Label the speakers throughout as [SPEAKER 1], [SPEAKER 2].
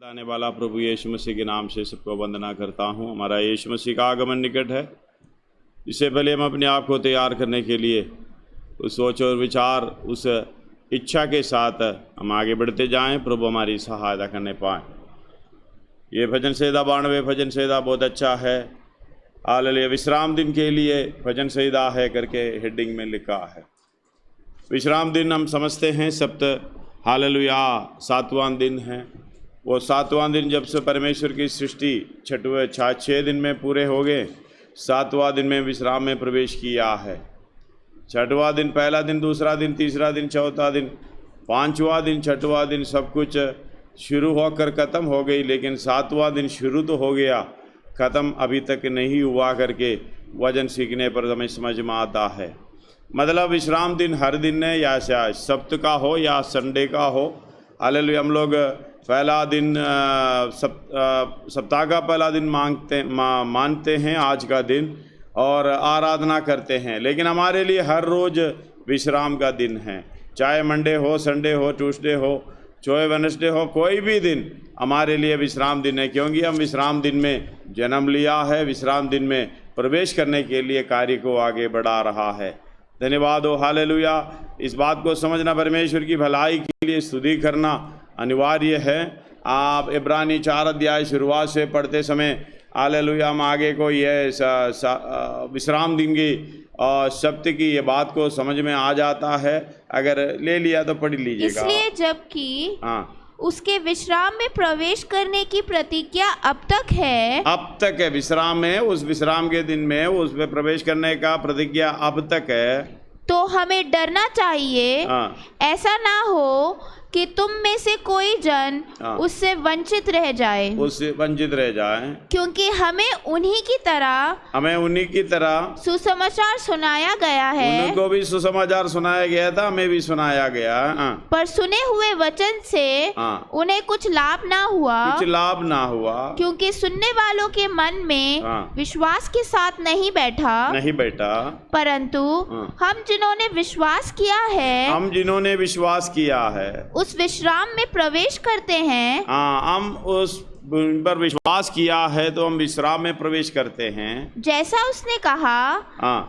[SPEAKER 1] आने वाला प्रभु यीशु मसीह के नाम से सबको वंदना करता हूँ। हमारा यीशु मसीह का आगमन निकट है। इससे पहले हम अपने आप को तैयार करने के लिए उस सोच और विचार, उस इच्छा के साथ हम आगे बढ़ते जाएं, प्रभु हमारी सहायता करने पाएँ। ये भजन संहिता 92 भजन संहिता बहुत अच्छा है। हालेलुया। विश्राम दिन के लिए भजन संहिता है करके हेडिंग में लिखा है। विश्राम दिन हम समझते हैं सप्त, हालेलुया, 7वां दिन है। वो 7वां दिन जब से परमेश्वर की सृष्टि 6 दिन में पूरे हो गए, 7वां दिन में विश्राम में प्रवेश किया है। 6वां दिन, पहला दिन, दूसरा दिन, तीसरा दिन, चौथा दिन, 5वां दिन, 6वां दिन सब कुछ शुरू होकर ख़त्म हो गई, लेकिन 7वां दिन शुरू तो हो गया, ख़त्म अभी तक नहीं हुआ करके वजन सीखने पर हमें समझ में आता है। मतलब विश्राम दिन हर दिन है, या सप्त का हो या संडे का हो। हालेलुया। हम लोग पहला दिन सप्ताह का पहला दिन मानते हैं आज का दिन, और आराधना करते हैं, लेकिन हमारे लिए हर रोज़ विश्राम का दिन है। चाहे मंडे हो, संडे हो, ट्यूसडे हो, चाहे वेडनेसडे हो, कोई भी दिन हमारे लिए विश्राम दिन है, क्योंकि हम विश्राम दिन में जन्म लिया है, विश्राम दिन में प्रवेश करने के लिए कार्य को आगे बढ़ा रहा है। धन्यवाद हो। हालेलुया। इस बात को समझना, परमेश्वर की भलाई के लिए स्तुति करना अनिवार्य है। आप इब्रानी 4 अध्याय शुरुआत से पढ़ते समय, हालेलुया, हम आगे को ये विश्राम दिन की और सप्त की ये बात को समझ में आ जाता है। अगर ले लिया तो पढ़ लीजिएगा।
[SPEAKER 2] इसलिए जबकि उसके विश्राम में प्रवेश करने की प्रतिज्ञा अब तक है विश्राम में, उस विश्राम के दिन में उसमें प्रवेश करने का प्रतिज्ञा अब तक है,
[SPEAKER 3] तो हमें डरना चाहिए। ऐसा ना हो कि तुम में से कोई जन उससे वंचित रह जाए,
[SPEAKER 2] क्योंकि हमें उन्हीं की तरह
[SPEAKER 3] सुसमाचार सुनाया गया है।
[SPEAKER 1] उनको भी सुसमाचार सुनाया गया था, हमें भी सुनाया गया।
[SPEAKER 3] पर सुने हुए वचन से उन्हें कुछ लाभ ना हुआ, क्योंकि सुनने वालों के मन में विश्वास के साथ नहीं बैठा। परंतु हम जिन्होंने
[SPEAKER 1] विश्वास किया है
[SPEAKER 3] उस विश्राम में प्रवेश करते हैं।
[SPEAKER 1] हम उस पर विश्वास किया है तो हम विश्राम में प्रवेश करते हैं।
[SPEAKER 3] जैसा उसने कहा,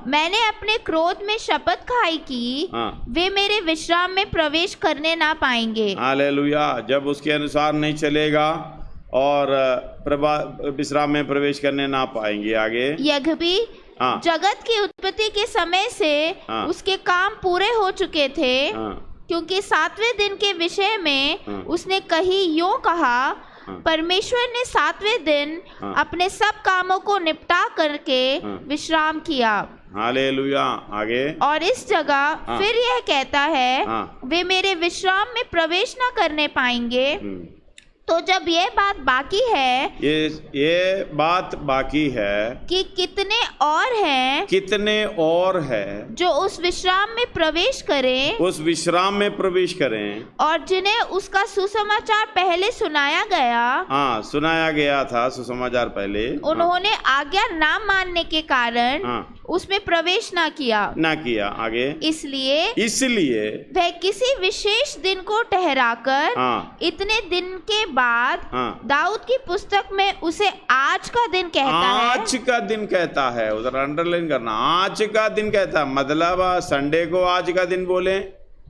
[SPEAKER 3] मैंने अपने क्रोध में शपथ खाई कि वे मेरे विश्राम में प्रवेश करने ना पाएंगे।
[SPEAKER 1] हालेलुया। जब उसके अनुसार नहीं चलेगा और विश्राम में प्रवेश करने ना पाएंगे। आगे,
[SPEAKER 3] यह भी जगत की उत्पत्ति के समय से उसके काम पूरे हो चुके थे, क्योंकि 7वें दिन के विषय में उसने यूं कहा, परमेश्वर ने 7वें दिन अपने सब कामों को निपटा करके विश्राम किया।
[SPEAKER 1] हालेलुया। आगे,
[SPEAKER 3] और इस जगह फिर यह कहता है, वे मेरे विश्राम में प्रवेश न करने पाएंगे। तो जब ये बात बाकी है कि कितने और हैं जो उस विश्राम में प्रवेश करें, और जिन्हें उसका सुसमाचार पहले सुनाया गया था सुसमाचार पहले, उन्होंने आज्ञा ना मानने के कारण उसमें प्रवेश ना किया। आगे, इसलिए वह किसी विशेष दिन को ठहराकर इतने दिन के बाद दाऊद की पुस्तक में उसे आज का दिन कहता है। उधर अंडरलाइन करना, आज का दिन कहता है। मतलब संडे को आज का दिन बोले,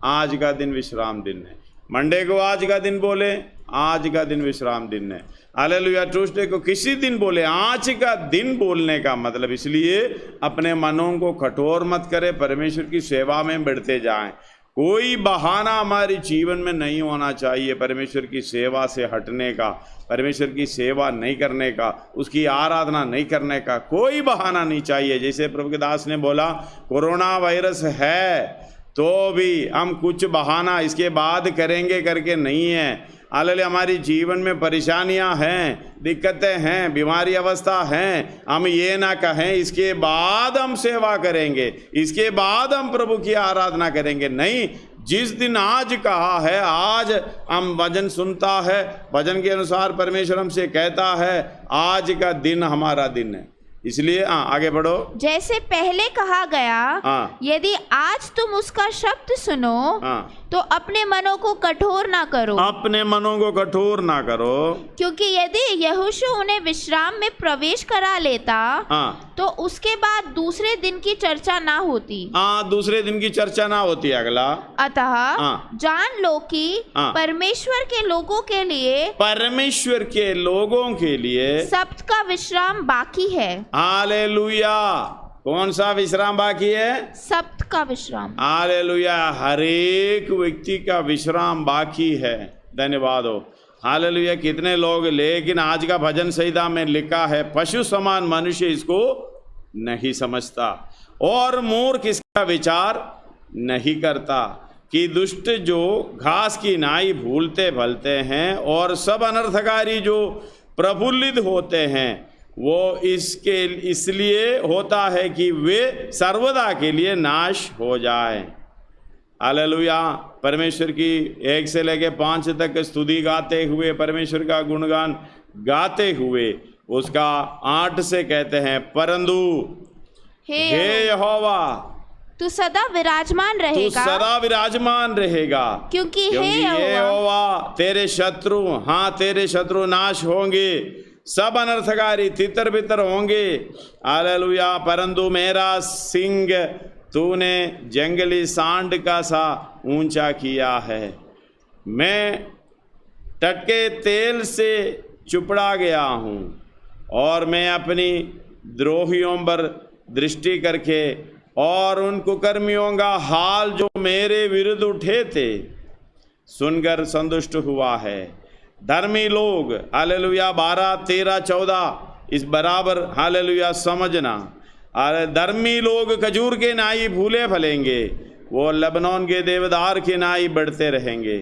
[SPEAKER 3] आज का दिन विश्राम दिन है। मंडे को आज का दिन बोले, आज का दिन विश्राम दिन है। हालेलुया। ट्यूसडे को किसी दिन बोले, आज का दिन बोलने का मतलब इसलिए अपने मनों को कठोर मत करें, परमेश्वर की सेवा में बढ़ते जाएं। कोई बहाना हमारे जीवन में नहीं होना चाहिए परमेश्वर की सेवा से हटने का, परमेश्वर की सेवा नहीं करने का, उसकी आराधना नहीं करने का कोई बहाना नहीं चाहिए। जैसे प्रभु के दास ने बोला, कोरोना वायरस है तो भी हम कुछ बहाना इसके बाद करेंगे करके नहीं है। हालेलुया। हमारी जीवन में परेशानियां हैं, दिक्कतें हैं, बीमारी अवस्था हैं, हम ये ना कहें इसके बाद हम सेवा करेंगे, इसके बाद हम प्रभु की आराधना करेंगे। नहीं, जिस दिन आज कहा है, आज हम वचन सुनता है, वचन के अनुसार परमेश्वर हमसे कहता है, आज का दिन हमारा दिन है। इसलिए आगे बढ़ो। जैसे पहले कहा गया, यदि आज तुम उसका शब्द सुनो, तो अपने मनों को कठोर ना करो,
[SPEAKER 1] अपने मनों को कठोर ना करो,
[SPEAKER 3] क्योंकि यदि यहोशू उन्हें विश्राम में प्रवेश करा लेता तो उसके बाद दूसरे दिन की चर्चा ना होती।
[SPEAKER 1] दूसरे दिन की चर्चा ना होती। अगला,
[SPEAKER 3] अतः जान लो कि परमेश्वर के लोगों के लिए,
[SPEAKER 1] परमेश्वर के लोगों के लिए
[SPEAKER 3] सब्त का विश्राम बाकी है।
[SPEAKER 1] हालेलुया। कौन सा विश्राम बाकी है?
[SPEAKER 3] सब्त का विश्राम।
[SPEAKER 1] हालेलुया। हर एक व्यक्ति का विश्राम बाकी है। धन्यवाद हो। हालेलुया। कितने लोग, लेकिन आज का भजन संहिता में लिखा है पशु समान मनुष्य इसको नहीं समझता और मूर्ख इसका विचार नहीं करता, कि दुष्ट जो घास की नाई भूलते भलते हैं और सब अनर्थकारी जो प्रफुल्लित होते हैं वो इसके इसलिए होता है कि वे सर्वदा के लिए नाश हो जाए। हालेलुया। परमेश्वर की 1 से लेकर 5 तक स्तुति गाते हुए, परमेश्वर का गुणगान गाते हुए उसका 8 से कहते हैं, परंतु हे यहोवा
[SPEAKER 3] तू सदा विराजमान रहेगा,
[SPEAKER 1] तू सदा विराजमान रहेगा,
[SPEAKER 3] क्योंकि हे
[SPEAKER 1] यहोवा तेरे शत्रु, हाँ तेरे शत्रु नाश होंगे, सब अनर्थकारी तितर बितर होंगे। हालेलुया। परंतु मेरा सिंह तूने जंगली सांड का सा ऊंचा किया है, मैं टटके तेल से चुपड़ा गया हूँ और मैं अपनी द्रोहियों पर दृष्टि करके और उन कुकर्मियों का हाल जो मेरे विरुद्ध उठे थे सुनकर संतुष्ट हुआ है। धर्मी लोग, हालेलुया, 12, 13, 14 इस बराबर हालेलुया समझना। धर्मी लोग खजूर के नाई फूले फलेंगे, वो लबनोन के देवदार के नाई बढ़ते रहेंगे।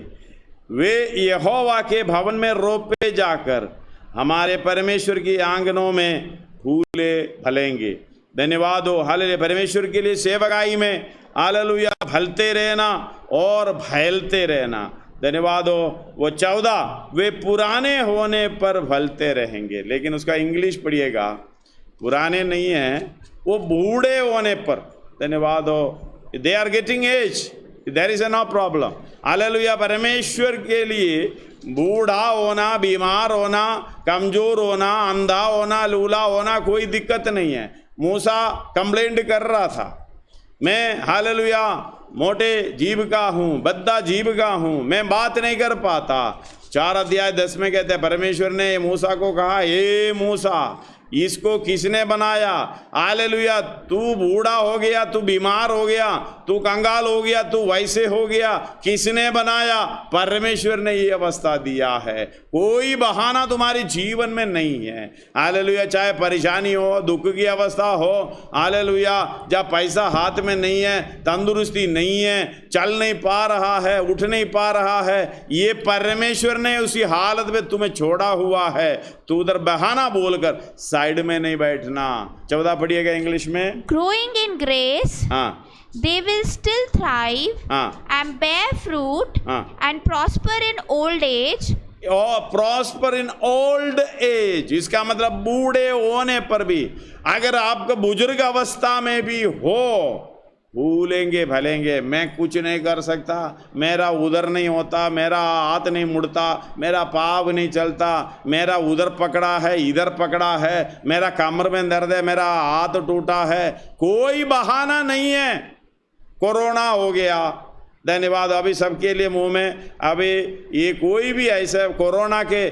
[SPEAKER 1] वे यहोवा के भवन में रोपे जाकर हमारे परमेश्वर की आंगनों में फूले फलेंगे। धन्यवाद हो। हालेलुया। परमेश्वर के लिए सेवकाई में हालेलुया फलते रहना और फैलते रहना। धन्यवाद हो। वो 14 वे पुराने होने पर फलते रहेंगे, लेकिन उसका इंग्लिश पढ़िएगा, पुराने नहीं है, वो बूढ़े होने पर। धन्यवाद हो। They are getting age, there is no problem. Hallelujah. परमेश्वर के लिए बूढ़ा होना, बीमार होना, कमजोर होना, अंधा होना, लूला होना कोई दिक्कत नहीं है। मूसा कंप्लेंट कर रहा था, मैं हालेलुया मोटे जीव का हूँ, बद्दा जीव का हूँ, मैं बात नहीं कर पाता। 4 अध्याय 10 में कहते हैं परमेश्वर ने मूसा को कहा, हे मूसा इसको किसने बनाया? हालेलुया। तू बूढ़ा हो गया, तू बीमार हो गया, तू कंगाल हो गया, तू वैसे हो गया, किसने बनाया? परमेश्वर ने ये अवस्था दिया है। कोई बहाना तुम्हारे जीवन में नहीं है। हालेलुया। चाहे परेशानी हो, दुख की अवस्था हो, हालेलुया, जब पैसा हाथ में नहीं है, तंदुरुस्ती नहीं है, चल नहीं पा रहा है, उठ नहीं पा रहा है, ये परमेश्वर ने उसी हालत में तुम्हें छोड़ा हुआ है। तू उधर बहाना बोलकर साइड में नहीं बैठना। 14 पढ़िएगा इंग्लिश में।
[SPEAKER 3] Growing in grace, they will still thrive and bear fruit and prosper in old age.
[SPEAKER 1] और प्रॉस्पर इन ओल्ड एज, इसका मतलब बूढ़े होने पर भी, अगर आपका बुजुर्ग अवस्था में भी हो, भूलेंगे भलेंगे, मैं कुछ नहीं कर सकता, मेरा उधर नहीं होता, मेरा हाथ नहीं मुड़ता, मेरा पाँव नहीं चलता, मेरा उधर पकड़ा है, इधर पकड़ा है, मेरा कमर में दर्द है, मेरा हाथ टूटा है, कोई बहाना नहीं है। कोरोना हो गया, धन्यवाद, अभी सबके लिए मुंह में, अभी ये कोई भी ऐसा कोरोना के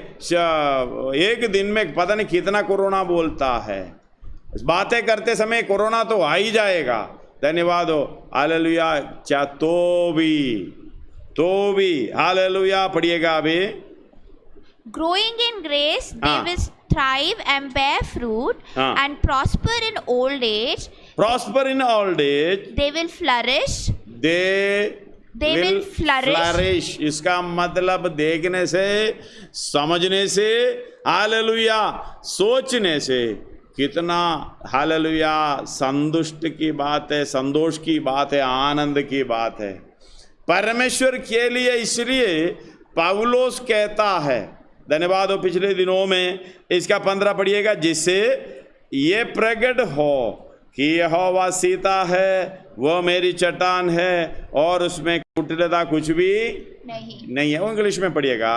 [SPEAKER 1] एक दिन में पता नहीं कितना कोरोना बोलता है, बातें करते समय कोरोना तो आ ही जाएगा। धन्यवाद हो। हालेलुया। तो भी हालेलुया पढ़िएगा अभी।
[SPEAKER 3] Growing in grace they will thrive and bear fruit and prosper in old age.
[SPEAKER 1] Prosper in old age.
[SPEAKER 3] They will flourish.
[SPEAKER 1] They will flourish. इसका मतलब देखने से, समझने से, हालेलुया, सोचने से कितना हालेलुया संतुष्ट की बात है, संतोष की बात है, आनंद की बात है परमेश्वर के लिए। इसलिए पौलुस कहता है, धन्यवाद हो, पिछले दिनों में इसका 15 पढ़िएगा, जिससे ये प्रकट हो कि यहोवा सीता है, वह मेरी चट्टान है और उसमें कुटिलता कुछ भी नहीं है। वो इंग्लिश में पढ़िएगा।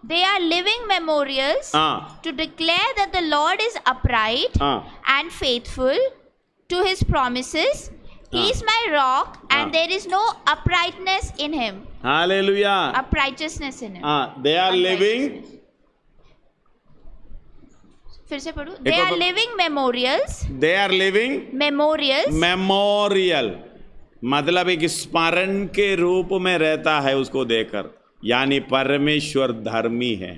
[SPEAKER 3] They are living memorials to declare that the Lord is upright and faithful to his promises. He is my rock and there is no uprightness in him.
[SPEAKER 1] Hallelujah.
[SPEAKER 3] Uprightness in him.
[SPEAKER 1] They are living.
[SPEAKER 3] फिर से पढ़ो। They are living memorials.
[SPEAKER 1] They are living
[SPEAKER 3] memorials.
[SPEAKER 1] Memorial मतलब एक स्मरण के रूप में रहता है उसको देखकर, यानी परमेश्वर धर्मी है।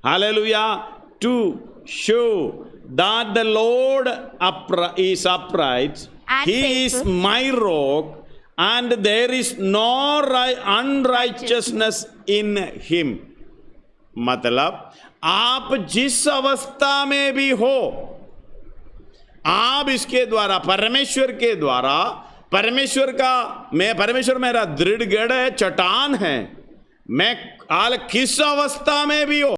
[SPEAKER 1] Hallelujah. To show that the lord is upright, he is my rock and there is no unrighteousness in him। मतलब आप जिस अवस्था में भी हो, आप इसके द्वारा, परमेश्वर के द्वारा, परमेश्वर मेरा दृढ़ गढ़ है, चट्टान है। मैं किस अवस्था में भी हो,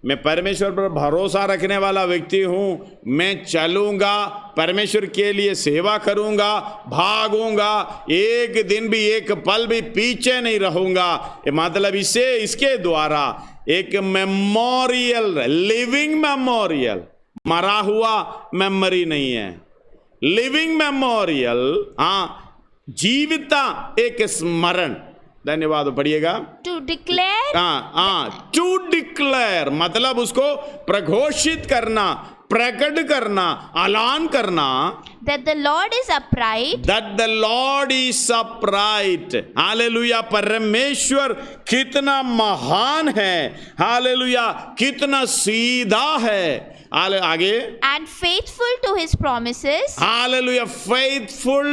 [SPEAKER 1] मैं परमेश्वर पर भरोसा रखने वाला व्यक्ति हूं। मैं चलूंगा, परमेश्वर के लिए सेवा करूंगा, भागूंगा, एक दिन भी एक पल भी पीछे नहीं रहूंगा। मतलब इसके द्वारा एक मेमोरियल, लिविंग मेमोरियल, मरा हुआ मेमोरी नहीं है, लिविंग मेमोरियल, जीविता एक स्मरण। धन्यवाद। पढ़िएगा।
[SPEAKER 3] टू डिक्लेयर,
[SPEAKER 1] टू डिक्लेयर मतलब उसको प्रघोषित करना, प्रकट करना, ऐलान करना।
[SPEAKER 3] That the Lord is upright.
[SPEAKER 1] That the Lord is upright. Hallelujah. परमेश्वर कितना महान है, हालेलुया, कितना सीधा है। आगे।
[SPEAKER 3] And faithful to his promises.
[SPEAKER 1] Hallelujah. faithful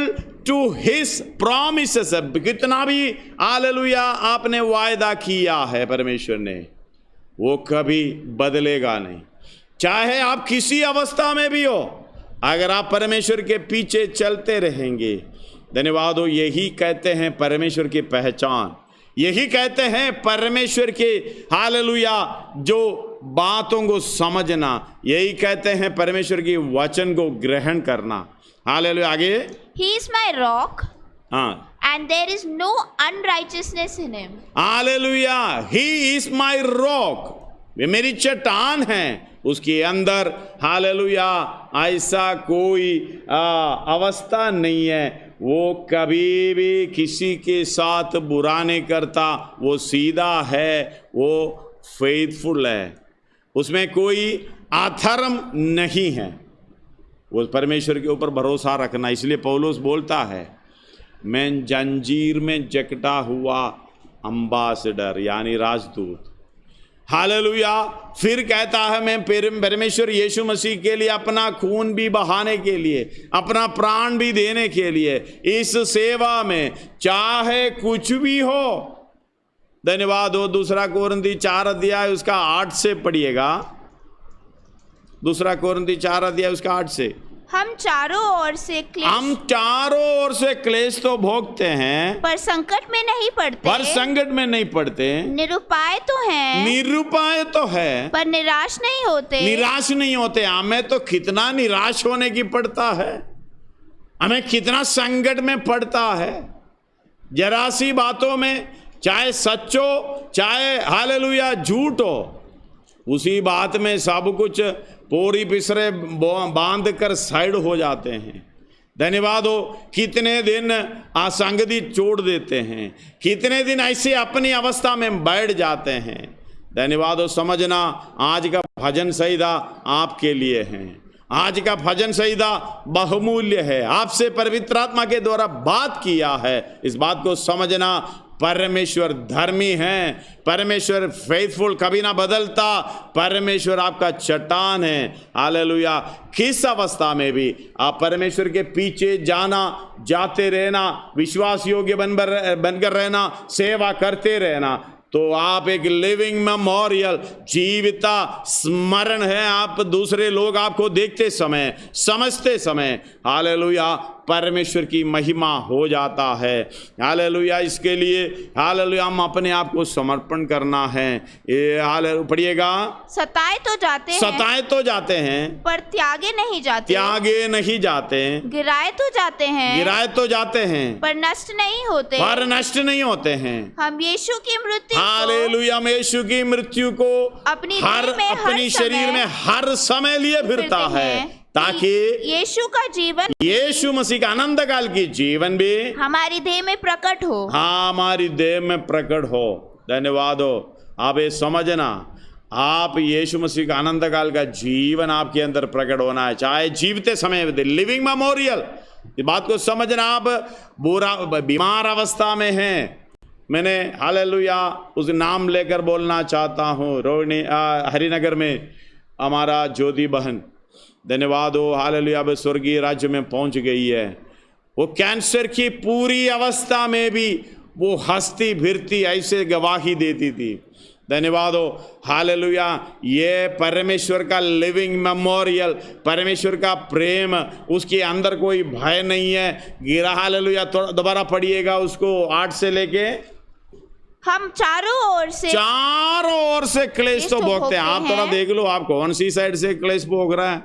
[SPEAKER 1] to his promises। कितना भी हालेलुया आपने वायदा किया है परमेश्वर ने, वो कभी बदलेगा नहीं। चाहे आप किसी अवस्था में भी हो, अगर आप परमेश्वर के पीछे चलते रहेंगे। धन्यवाद हो। यही कहते हैं परमेश्वर की पहचान, यही कहते हैं परमेश्वर के हालेलुया जो बातों को समझना, यही कहते हैं परमेश्वर की वचन को ग्रहण करना। हालेलुया। आगे।
[SPEAKER 3] He is my rock. And there is no unrighteousness in him.
[SPEAKER 1] Hallelujah. He is my rock। वे मेरी चट्टान है, उसके अंदर हालेलुया ऐसा कोई अवस्था नहीं है। वो कभी भी किसी के साथ बुरा नहीं करता, वो सीधा है, वो फेथफुल है, उसमें कोई अधर्म नहीं है। वो परमेश्वर के ऊपर भरोसा रखना। इसलिए पौलुस बोलता है, मैं जंजीर में जकड़ा हुआ अम्बासडर यानी राजदूत। हालेलुया। फिर कहता है, मैं परमेश्वर यीशु मसीह के लिए अपना खून भी बहाने के लिए, अपना प्राण भी देने के लिए इस सेवा में, चाहे कुछ भी हो। धन्यवाद हो। दूसरा कोरिन्थी 4 अध्याय उसका 8 से पढ़िएगा। दूसरा कोरिन्थी 4 अध्याय उसका 8 से।
[SPEAKER 3] हम चारों ओर से
[SPEAKER 1] क्लेश तो भोगते हैं,
[SPEAKER 3] पर संकट में नहीं पड़ते। निरुपाय तो है, पर निराश नहीं होते।
[SPEAKER 1] हमें तो कितना निराश होने की पड़ता है, हमें कितना संकट में पड़ता है। जरा सी बातों में, चाहे सच हो चाहे हालेलुया झूठ हो, उसी बात में सब कुछ पोरी पिसरे बांध कर साइड हो जाते हैं। धन्यवाद हो। कितने दिन असंगति छोड़ देते हैं, कितने दिन ऐसे अपनी अवस्था में बैठ जाते हैं। धन्यवाद हो। समझना, आज का भजन संहिता आपके लिए है। आज का भजन संहिता बहुमूल्य है, आपसे पवित्र आत्मा के द्वारा बात किया है। इस बात को समझना, परमेश्वर धर्मी है, परमेश्वर फेथफुल, कभी ना बदलता। परमेश्वर आपका चट्टान है। हालेलुया। किस अवस्था में भी आप परमेश्वर के पीछे जाते रहना, विश्वास योग्य बनकर रहना, सेवा करते रहना, तो आप एक लिविंग मेमोरियल, जीविता स्मरण है। आप दूसरे लोग आपको देखते समय, समझते समय, हालेलुया, परमेश्वर की महिमा हो जाता है। हालेलुया। इसके लिए हालेलुया हम अपने आप को समर्पण करना है। ये हालेलुया पढ़िएगा।
[SPEAKER 3] सताए तो जाते हैं पर त्यागे नहीं जाते, गिराए तो जाते हैं पर नष्ट नहीं होते हैं। हम यीशु की मृत्यु
[SPEAKER 1] हालेलुया, हम यीशु की मृत्यु को अपनी शरीर में हर समय लिए फिरता है, ताकि यीशु मसीह का अनंत काल की जीवन भी
[SPEAKER 3] हमारी देह में प्रकट हो।
[SPEAKER 1] हमारी देह में प्रकट हो। धन्यवाद हो। आप ये समझना, आप यीशु मसीह का अनंत काल का जीवन आपके अंदर प्रकट होना है, चाहे जीवते समय लिविंग मेमोरियल। इस बात को समझना। आप बुरा बीमार अवस्था में हैं, मैंने हालेलुया उस नाम लेकर बोलना चाहता हूँ। रोहिणी हरिनगर में हमारा ज्योति बहन, धन्यवाद हो, हालेलुया अब स्वर्गीय राज्य में पहुंच गई है। वो कैंसर की पूरी अवस्था में भी वो हंसती फिरती ऐसे गवाही देती थी। धन्यवाद हो, हालेलुया। ये परमेश्वर का लिविंग मेमोरियल, परमेश्वर का प्रेम, उसके अंदर कोई भय नहीं है। गिरा हालेलुया। दोबारा पढ़िएगा उसको 8 से लेके।
[SPEAKER 3] हम चारों ओर से
[SPEAKER 1] क्लेश तो भोगते हैं। आप थोड़ा देख लो, आप कौन सी साइड से क्लेश भोग रहा है।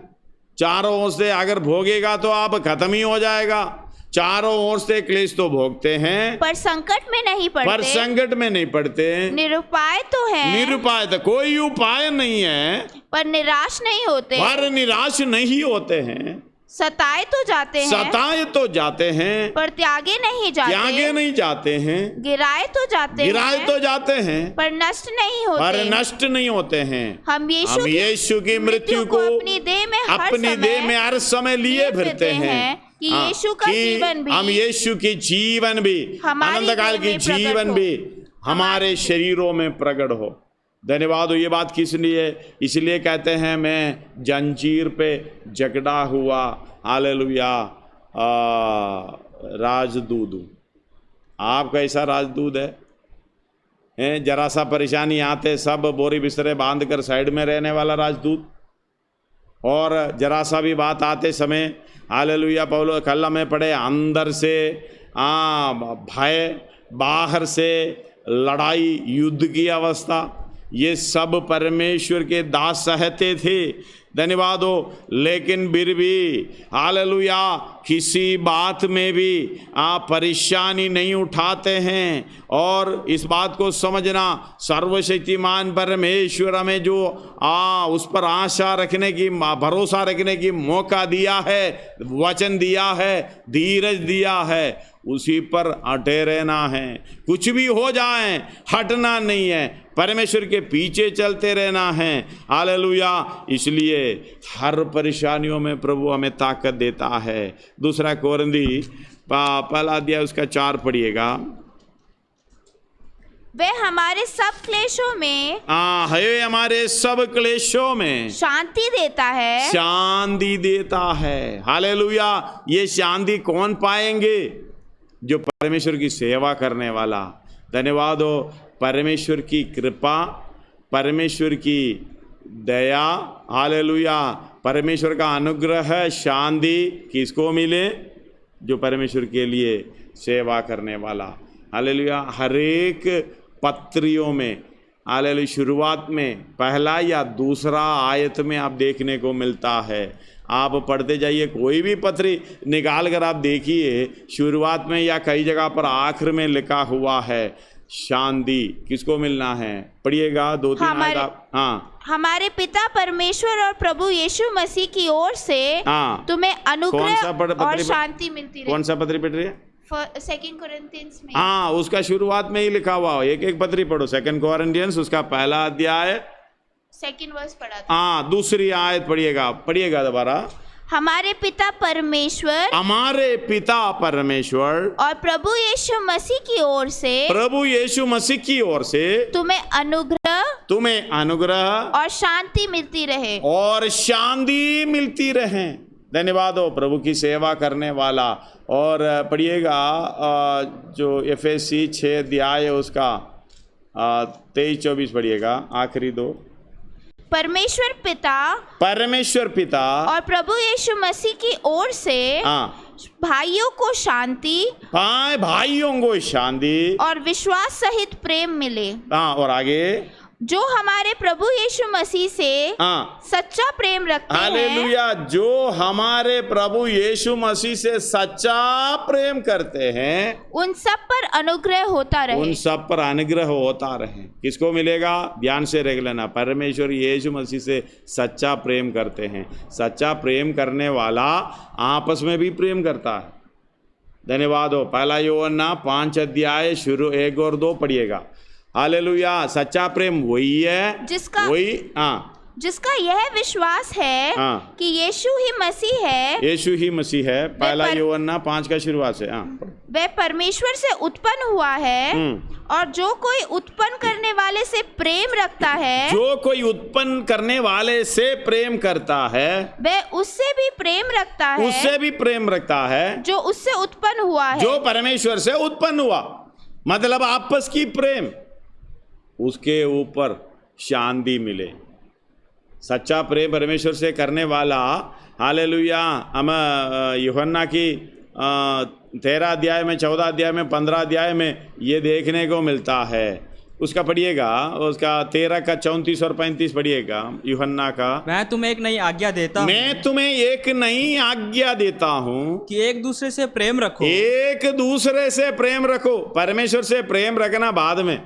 [SPEAKER 1] चारों ओर से अगर भोगेगा तो आप खत्म ही हो जाएगा। चारों ओर से क्लेश तो भोगते हैं,
[SPEAKER 3] पर संकट में नहीं पड़ते।
[SPEAKER 2] निरुपाय तो है,
[SPEAKER 1] निरुपाय तो कोई उपाय नहीं है,
[SPEAKER 3] पर निराश
[SPEAKER 1] नहीं होते हैं।
[SPEAKER 3] सताए तो जाते हैं
[SPEAKER 1] पर
[SPEAKER 3] त्यागे नहीं
[SPEAKER 1] जाते हैं।
[SPEAKER 3] गिराए तो जाते हैं
[SPEAKER 1] पर नष्ट नहीं होते हैं।
[SPEAKER 3] हम
[SPEAKER 1] यीशु की मृत्यु को अपनी देह में हर समय लिए फिरते हैं
[SPEAKER 3] कि
[SPEAKER 1] हम यीशु की जीवन भी अनंत काल की जीवन भी हमारे शरीरों में प्रकट हो। धन्यवाद हो। ये बात किस लिए? इसलिए कहते हैं मैं जंजीर पे जकड़ा हुआ हालेलुया राजदूत हूँ। आप कैसा राजदूत है? जरा सा परेशानी आते सब बोरी बिस्तरे बांध कर साइड में रहने वाला राजदूत, और जरा सा भी बात आते समय हालेलुया पौलुस कल्ला में पड़े अंदर से भय, बाहर से लड़ाई, युद्ध की अवस्था, ये सब परमेश्वर के दास सहते थे। धन्यवाद हो। लेकिन फिर भी हालेलुया किसी बात में भी आप परेशानी नहीं उठाते हैं। और इस बात को समझना, सर्वशक्तिमान परमेश्वर हमें जो उस पर आशा रखने की, भरोसा रखने की मौका दिया है, वचन दिया है, धीरज दिया है, उसी पर अटे रहना है। कुछ भी हो जाए हटना नहीं है, परमेश्वर के पीछे चलते रहना है। हालेलुया। इसलिए हर परेशानियों में प्रभु हमें ताकत देता है। 2 कोरिन्थी पहला अध्याय उसका 4 पढ़िएगा।
[SPEAKER 3] वे हमारे सब क्लेशों में शांति देता है।
[SPEAKER 1] हालेलुया। ये शांति कौन पाएंगे? जो परमेश्वर की सेवा करने वाला। धन्यवाद हो। परमेश्वर की कृपा, परमेश्वर की दया, हालेलुया, परमेश्वर का अनुग्रह, शांति किसको मिले? जो परमेश्वर के लिए सेवा करने वाला। हालेलुया। हरेक पत्रियों में हालेलुया शुरुआत में पहला या दूसरा आयत में आप देखने को मिलता है। आप पढ़ते जाइए, कोई भी पत्री निकाल कर आप देखिए, शुरुआत में या कई जगह पर आखिर में लिखा हुआ है शांति किसको मिलना है। पढ़िएगा 2-3 आयत आप। हाँ।
[SPEAKER 3] हमारे पिता परमेश्वर और प्रभु यीशु मसीह की ओर से तुम्हें अनुग्रह और शांति मिलती रहे।
[SPEAKER 1] कौन सा पत्री पढ़ रही है?
[SPEAKER 3] 2 कोरिन्थियंस में।
[SPEAKER 1] हाँ, उसका शुरुआत में ही लिखा हुआ। एक पत्री पढ़ो। 2 कोरिन्थियंस उसका पहला अध्याय
[SPEAKER 3] 2nd वर्स पढ़ा था।
[SPEAKER 1] हाँ, दूसरी आयत पढ़िएगा दोबारा।
[SPEAKER 3] हमारे पिता परमेश्वर और प्रभु यीशु मसीह की ओर से तुम्हें अनुग्रह और शांति मिलती रहे।
[SPEAKER 1] धन्यवाद हो। प्रभु की सेवा करने वाला। और पढ़िएगा जो एफएससी 6 अध्याय उसका 23-24 पढ़िएगा, आखिरी 2।
[SPEAKER 3] परमेश्वर पिता
[SPEAKER 1] और
[SPEAKER 3] प्रभु यीशु मसीह की ओर से भाइयों को शांति,
[SPEAKER 1] भाइयों को शांति
[SPEAKER 3] और विश्वास सहित प्रेम मिले।
[SPEAKER 1] हाँ, और आगे,
[SPEAKER 3] जो हमारे प्रभु यीशु मसीह से सच्चा प्रेम रखते हैं।
[SPEAKER 1] हालेलुया। जो हमारे प्रभु यीशु मसीह से सच्चा प्रेम करते हैं,
[SPEAKER 3] उन सब पर अनुग्रह होता रहे।
[SPEAKER 1] उन सब पर अनुग्रह होता रहे। किसको मिलेगा? ध्यान से रख लेना। परमेश्वर यीशु मसीह से सच्चा प्रेम करते हैं। सच्चा प्रेम करने वाला आपस में भी प्रेम करता है। धन्यवाद हो। पहला यूहन्ना 5 अध्याय शुरू 1 और 2 पढ़िएगा। हालेलुया। सच्चा प्रेम वही है
[SPEAKER 3] जिसका यह विश्वास है कि यीशु ही मसीह है।
[SPEAKER 1] यीशु ही मसीह है। पहला यूहन्ना 5 का शुरुआत से।
[SPEAKER 3] वह परमेश्वर से उत्पन्न हुआ है, और जो कोई उत्पन्न करने वाले से प्रेम रखता है,
[SPEAKER 1] जो कोई उत्पन्न करने वाले से प्रेम करता है,
[SPEAKER 3] वह उससे भी प्रेम रखता है,
[SPEAKER 1] उससे भी प्रेम रखता है
[SPEAKER 3] जो उससे उत्पन्न हुआ है,
[SPEAKER 1] जो परमेश्वर से उत्पन्न हुआ। मतलब आपस की प्रेम, उसके ऊपर शांति मिले। सच्चा प्रेम परमेश्वर से करने वाला, हालेलुया, हम यूहन्ना की 13 अध्याय में, 14 अध्याय में, 15 अध्याय में ये देखने को मिलता है। उसका पढ़िएगा, उसका 13 का 34 और 35 पढ़िएगा यूहन्ना का।
[SPEAKER 4] मैं तुम्हें एक नई आज्ञा देता हूँ,
[SPEAKER 1] मैं तुम्हें एक नई आज्ञा देता हूँ
[SPEAKER 4] कि एक दूसरे से प्रेम रखो।
[SPEAKER 1] एक दूसरे से प्रेम रखो। परमेश्वर से प्रेम रखना बाद में।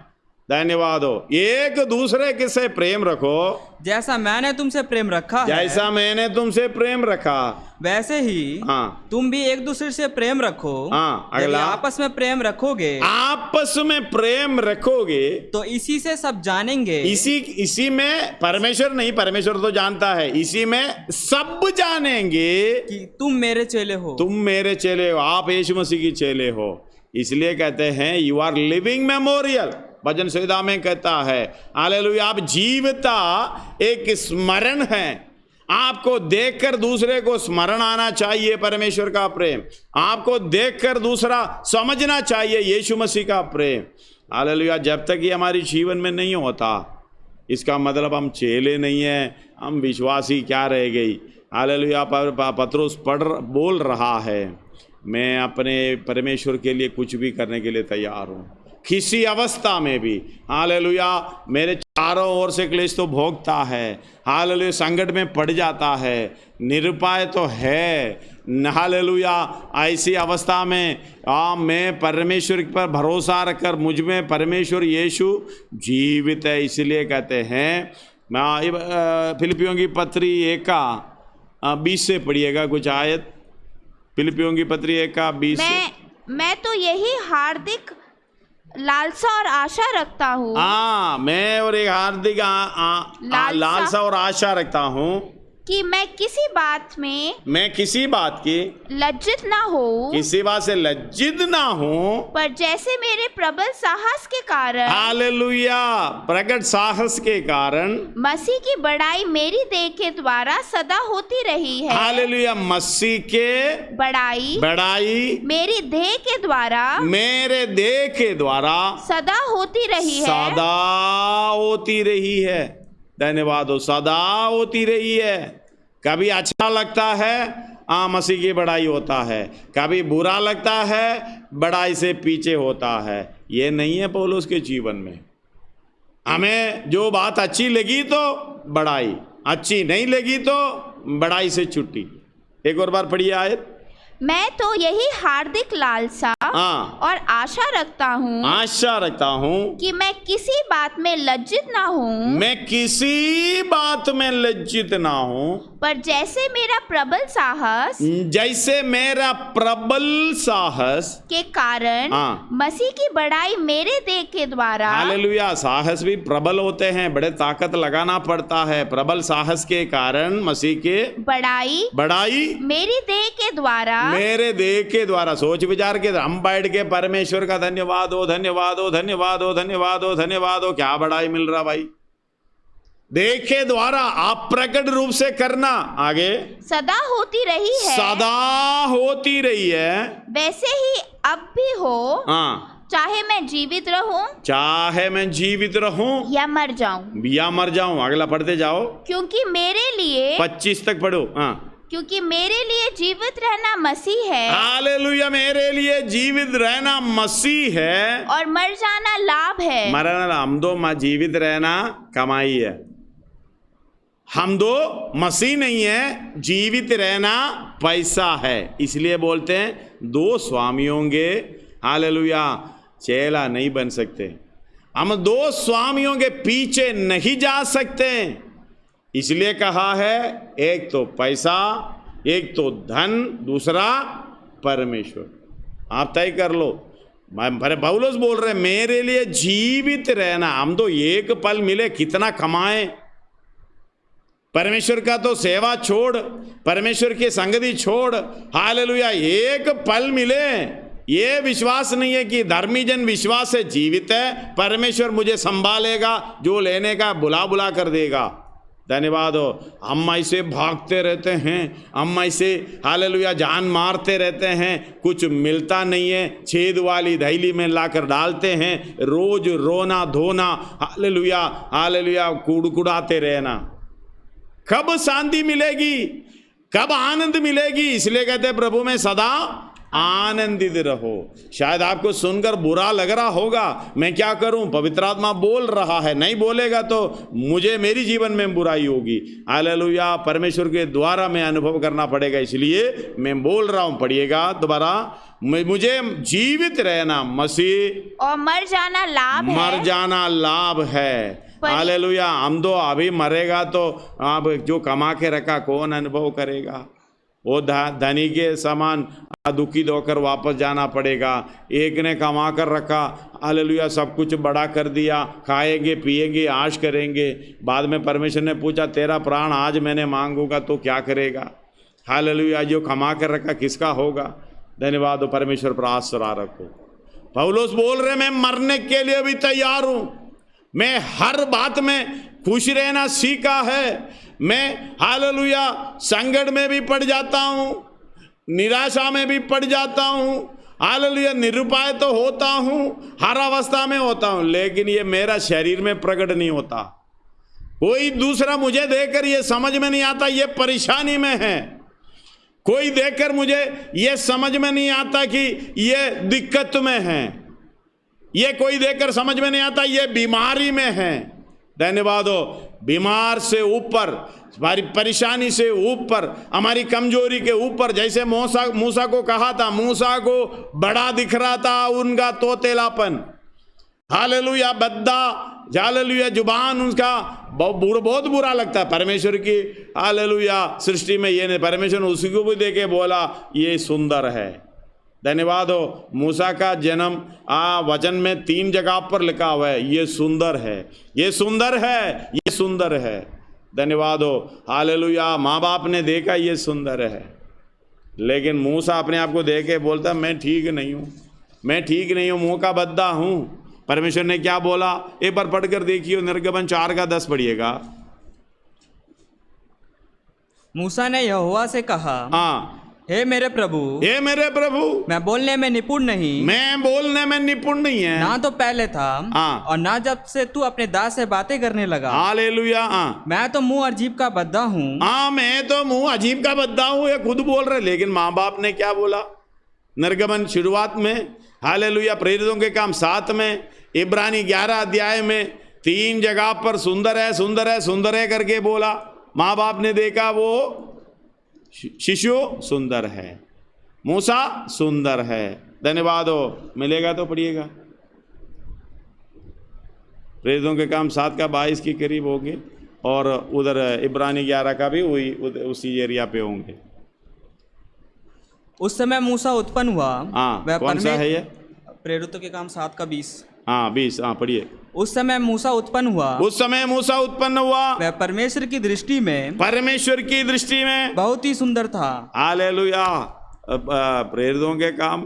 [SPEAKER 1] धन्यवाद हो। एक दूसरे के से प्रेम रखो,
[SPEAKER 4] जैसा मैंने तुमसे प्रेम रखा है,
[SPEAKER 1] जैसा मैंने तुमसे प्रेम रखा
[SPEAKER 4] वैसे ही तुम भी एक दूसरे से प्रेम रखो। अगला, आपस में प्रेम रखोगे, आपस
[SPEAKER 1] में प्रेम रखोगे
[SPEAKER 4] तो इसी से सब जानेंगे।
[SPEAKER 1] इसी में परमेश्वर नहीं, परमेश्वर तो जानता है, इसी में सब जानेंगे
[SPEAKER 4] कि तुम मेरे चेले हो।
[SPEAKER 1] तुम मेरे चेले हो, आप यीशु मसीह की चेले हो। इसलिए कहते हैं यू आर लिविंग मेमोरियल। भजन संहिता में कहता है, हालेलुया, आप जीवता एक स्मरण है। आपको देखकर दूसरे को स्मरण आना चाहिए परमेश्वर का प्रेम। आपको देखकर दूसरा समझना चाहिए यीशु मसीह का प्रेम। हालेलुया। जब तक ये हमारी जीवन में नहीं होता, इसका मतलब हम चेले नहीं हैं, हम विश्वासी क्या रह गई। हालेलुया। पतरस बोल रहा है, मैं अपने परमेश्वर के लिए कुछ भी करने के लिए तैयार हूँ, किसी अवस्था में भी। हालेलुया। मेरे चारों ओर से क्लेश तो भोगता है, हालेलुया, संकट में पड़ जाता है, निरुपाय तो है, हालेलुया। ऐसी अवस्था में मैं परमेश्वर पर भरोसा रखकर, मुझ में परमेश्वर यीशु जीवित है। इसलिए कहते हैं, फिलिपियों की पत्री 1 का 20 से पढ़िएगा कुछ आयत। फिलिपियों की पत्री 1 का 20।
[SPEAKER 3] मैं तो यही हार्दिक लालसा और आशा रखता हूँ।
[SPEAKER 1] मैं और एक हार्दिक लालसा और आशा रखता हूँ
[SPEAKER 3] कि मैं किसी बात की लज्जित ना हो,
[SPEAKER 1] किसी बात से लज्जित ना हो,
[SPEAKER 3] पर जैसे मेरे प्रबल साहस के कारण,
[SPEAKER 1] हालेलुया, प्रकट साहस के कारण
[SPEAKER 3] मसीह की बड़ाई मेरी देह के द्वारा सदा होती रही है।
[SPEAKER 1] हालेलुया। मसीह के बड़ाई
[SPEAKER 3] मेरी देह के द्वारा,
[SPEAKER 1] मेरे देह के द्वारा
[SPEAKER 3] सदा होती रही है,
[SPEAKER 1] सदा होती रही है। धन्यवाद हो। सदा होती रही है। कभी अच्छा लगता है, मसीह की बड़ाई होता है, कभी बुरा लगता है, बड़ाई से पीछे होता है। ये नहीं है पौलुस के जीवन में। हमें जो बात अच्छी लगी तो बड़ाई, अच्छी नहीं लगी तो बड़ाई से छुट्टी। एक और बार पढ़िए आयत।
[SPEAKER 3] मैं तो यही हार्दिक लालसा और आशा रखता हूँ कि मैं किसी बात में लज्जित ना हूँ,
[SPEAKER 1] मैं किसी बात में लज्जित ना हूँ,
[SPEAKER 3] पर जैसे मेरा प्रबल साहस के कारण मसीह की बड़ाई मेरे देह के द्वारा।
[SPEAKER 1] हालेलुया। साहस भी प्रबल होते हैं, बड़े ताकत लगाना पड़ता है। प्रबल साहस के कारण मसीह के बड़ाई
[SPEAKER 3] मेरी देह के द्वारा,
[SPEAKER 1] मेरे देह के द्वारा। सोच विचार के हम बैठ के परमेश्वर का धन्यवाद हो, धन्यवाद हो, धन्यवाद हो, धन्यवाद हो, धन्यवाद हो। क्या बड़ाई मिल रहा भाई। देह के द्वारा आप प्रकट रूप से करना। आगे,
[SPEAKER 3] सदा होती रही है,
[SPEAKER 1] सदा होती रही है,
[SPEAKER 3] वैसे ही अब भी हो। चाहे मैं जीवित रहूं या मर जाऊं।
[SPEAKER 1] अगला पढ़ते जाओ,
[SPEAKER 3] क्योंकि मेरे लिए
[SPEAKER 1] 25 तक पढ़ो।
[SPEAKER 3] क्योंकि मेरे लिए जीवित रहना मसीह है।
[SPEAKER 1] हालेलुया, मेरे लिए जीवित रहना मसीह है
[SPEAKER 3] और मर जाना लाभ है।
[SPEAKER 1] मरना, हम दो जीवित रहना कमाई है। हम दो मसीह नहीं है, जीवित रहना पैसा है। इसलिए बोलते हैं दो स्वामी होंगे, हालेलुया, चेला नहीं बन सकते। हम दो स्वामियों के पीछे नहीं जा सकते। इसलिए कहा है एक तो पैसा, एक तो धन, दूसरा परमेश्वर। आप तय कर लो। पौलुस बोल रहे मेरे लिए जीवित रहना, हम तो एक पल मिले कितना कमाएं। परमेश्वर का तो सेवा छोड़, परमेश्वर की संगति छोड़, हालेलुया, एक पल मिले। ये विश्वास नहीं है कि धर्मी जन विश्वास से जीवित है, परमेश्वर मुझे संभालेगा, जो लेने का बुला बुला कर देगा। धन्यवाद हो। हम ऐसे भागते रहते हैं, हम ऐसे हालेलुया जान मारते रहते हैं, कुछ मिलता नहीं है, छेद वाली थैली में लाकर डालते हैं, रोज रोना धोना, हालेलुया हालेलुया, कुड़कुड़ाते रहना। कब शांति मिलेगी, कब आनंद मिलेगी? इसलिए कहते हैं प्रभु में सदा आनंदित रहो। शायद आपको सुनकर बुरा लग रहा होगा, मैं क्या करूं, पवित्र आत्मा बोल रहा है। नहीं बोलेगा तो मुझे मेरी जीवन में बुराई होगी। हालेलुया, परमेश्वर के द्वारा मैं अनुभव करना पड़ेगा, इसलिए मैं बोल रहा हूं। पढ़िएगा दोबारा, मुझे जीवित रहना मसीह
[SPEAKER 3] और मर जाना लाभ है।
[SPEAKER 1] मर जाना लाभ है। हालेलुया, हम तो अभी मरेगा तो आप जो कमा के रखा कौन अनुभव करेगा? वो धनी के समान दुखी होकर वापस जाना पड़ेगा। एक ने कमा कर रखा, हालेलुया, सब कुछ बड़ा कर दिया, खाएंगे पिएंगे आश करेंगे। बाद में परमेश्वर ने पूछा तेरा प्राण आज मैंने मांगूंगा तो क्या करेगा? हालेलुया, जो कमा कर रखा किसका होगा? धन्यवाद हो, परमेश्वर पर आसरा रखो। पौलुस बोल रहे मैं मरने के लिए भी तैयार हूं। मैं हर बात में खुश रहना सीखा है। मैं हालेलुया संकट में भी पड़ जाता हूं, निराशा में भी पड़ जाता हूं, हालेलुया निरुपाय तो होता हूं, हर अवस्था में होता हूं, लेकिन ये मेरा शरीर में प्रकट नहीं होता। कोई दूसरा मुझे देखकर ये समझ में नहीं आता ये परेशानी में है। कोई देखकर मुझे ये समझ में नहीं आता कि ये दिक्कत में है। ये कोई देखकर समझ में नहीं आता ये बीमारी में है। धन्यवाद हो। बीमार से ऊपर, हमारी परेशानी से ऊपर, हमारी कमजोरी के ऊपर, जैसे मूसा को कहा था, मूसा को बड़ा दिख रहा था उनका तोतेलापन, हालेलुया, बद्दा, हालेलुया, जुबान उनका बहुत बुरा लगता है परमेश्वर की हालेलुया सृष्टि में। ये नहीं, परमेश्वर ने उसी को भी देके बोला ये सुंदर है। धन्यवाद हो। मूसा का जन्म वचन में 3 जगह पर लिखा हुआ है, ये सुंदर है, ये सुंदर है, ये सुंदर है। धन्यवाद हो। हालेलुया, माँ बाप ने देखा ये सुंदर है, लेकिन मूसा अपने आप को देख के बोलता मैं ठीक नहीं हूँ, मैं ठीक नहीं हूँ, मुँह का बद्दा हूँ। परमेश्वर ने क्या बोला? एक बार पढ़कर देखिए, निर्गमन 4:10 पढ़िएगा।
[SPEAKER 4] मूसा ने यहोवा से कहा,
[SPEAKER 1] हाँ,
[SPEAKER 4] हे मेरे प्रभु,
[SPEAKER 1] हे मेरे प्रभु,
[SPEAKER 4] मैं बोलने में निपुण नहीं,
[SPEAKER 1] मैं बोलने में निपुण नहीं है,
[SPEAKER 4] ना तो पहले था और ना जब से तू अपने दास से बातें करने लगा।
[SPEAKER 1] हालेलुया।
[SPEAKER 4] मैं तो मुंह अजीब का बद्दा हूँ।
[SPEAKER 1] हाँ, मैं तो मुंह अजीब का बद्दा हूँ, ये खुद बोल रहे। लेकिन माँ बाप ने क्या बोला? निर्गमन शुरुआत में, हालेलुया, प्रेरितों के काम 7 में, इब्रानी 11 अध्याय में 3 जगह पर सुंदर है, सुंदर है, सुंदर है करके बोला। माँ बाप ने देखा वो शिशु सुंदर है, मूसा सुंदर है। धन्यवाद हो। मिलेगा तो पढ़िएगा। प्रेरितों के काम 7:22 के करीब होंगे और उधर इब्रानी 11 का भी वही उसी एरिया पे होंगे।
[SPEAKER 4] उस समय मूसा उत्पन्न हुआ।
[SPEAKER 1] हाँ, कौन सा है ये?
[SPEAKER 4] प्रेरितों के काम 7:20।
[SPEAKER 1] हाँ 20, हाँ पढ़िए।
[SPEAKER 4] उस समय मूसा उत्पन्न हुआ,
[SPEAKER 1] उस समय मूसा उत्पन्न हुआ,
[SPEAKER 4] वह परमेश्वर की दृष्टि में,
[SPEAKER 1] परमेश्वर की दृष्टि में
[SPEAKER 4] बहुत ही सुंदर था।
[SPEAKER 1] हालेलुया। प्रेरितों के काम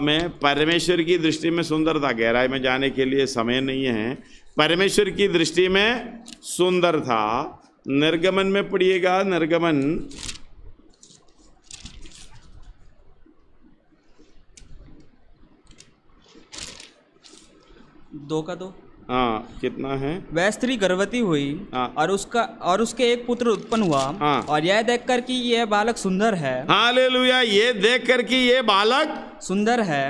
[SPEAKER 1] में परमेश्वर की दृष्टि में सुंदर था। गहराई में जाने के लिए समय नहीं है। परमेश्वर की दृष्टि में सुंदर था। निर्गमन में पढ़िएगा, निर्गमन
[SPEAKER 4] 2:2।
[SPEAKER 1] हाँ, कितना है?
[SPEAKER 4] वह स्त्री गर्भवती हुई और उसके एक पुत्र उत्पन्न हुआ और यह देखकर कि यह बालक सुंदर है।
[SPEAKER 1] हालेलुया, ये देखकर कि ये बालक सुंदर है।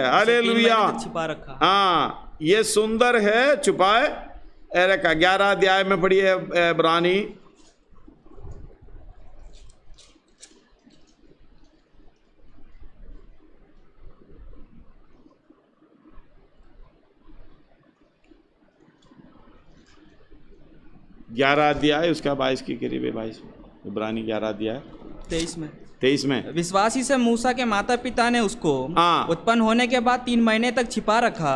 [SPEAKER 1] हालेलुया,
[SPEAKER 4] छिपा रखा।
[SPEAKER 1] हाँ, ये सुंदर है, छुपाए रखा। 11 अध्याय में पढ़िए इब्रानी। ग्यारह अध्याय उसका 22 के करीब है। 22 इब्रानी 11 अध्याय 23 में
[SPEAKER 4] विश्वासी से मूसा के माता पिता ने उसको उत्पन्न होने के बाद 3 महीने तक छिपा रखा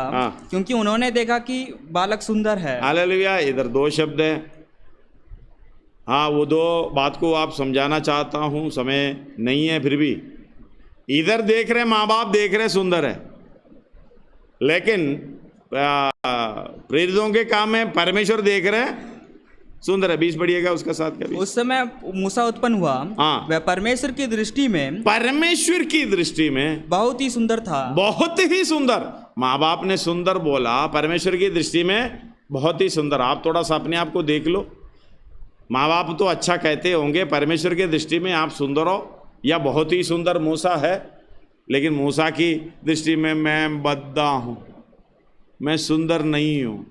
[SPEAKER 4] क्योंकि उन्होंने देखा कि बालक सुंदर है।
[SPEAKER 1] हालेलुया, इधर 2 शब्द है। हाँ, वो 2 बात को आप समझाना चाहता हूँ, समय नहीं है, फिर भी इधर देख रहे माँ बाप देख रहे सुंदर है, लेकिन प्रेरितों के काम में परमेश्वर देख रहे सुंदर है। 20 बढ़िएगा उसका साथ का।
[SPEAKER 4] उस समय मूसा उत्पन्न हुआ, वह परमेश्वर की दृष्टि में बहुत ही सुंदर था।
[SPEAKER 1] बहुत ही सुंदर, माँ बाप ने सुंदर बोला, परमेश्वर की दृष्टि में बहुत ही सुंदर। आप थोड़ा सा अपने आप को देख लो, माँ बाप तो अच्छा कहते होंगे, परमेश्वर की दृष्टि में आप सुंदर हो या बहुत ही सुंदर मूसा है, लेकिन मूसा की दृष्टि में मैं बद्दा हूँ, मैं सुंदर नहीं हूँ,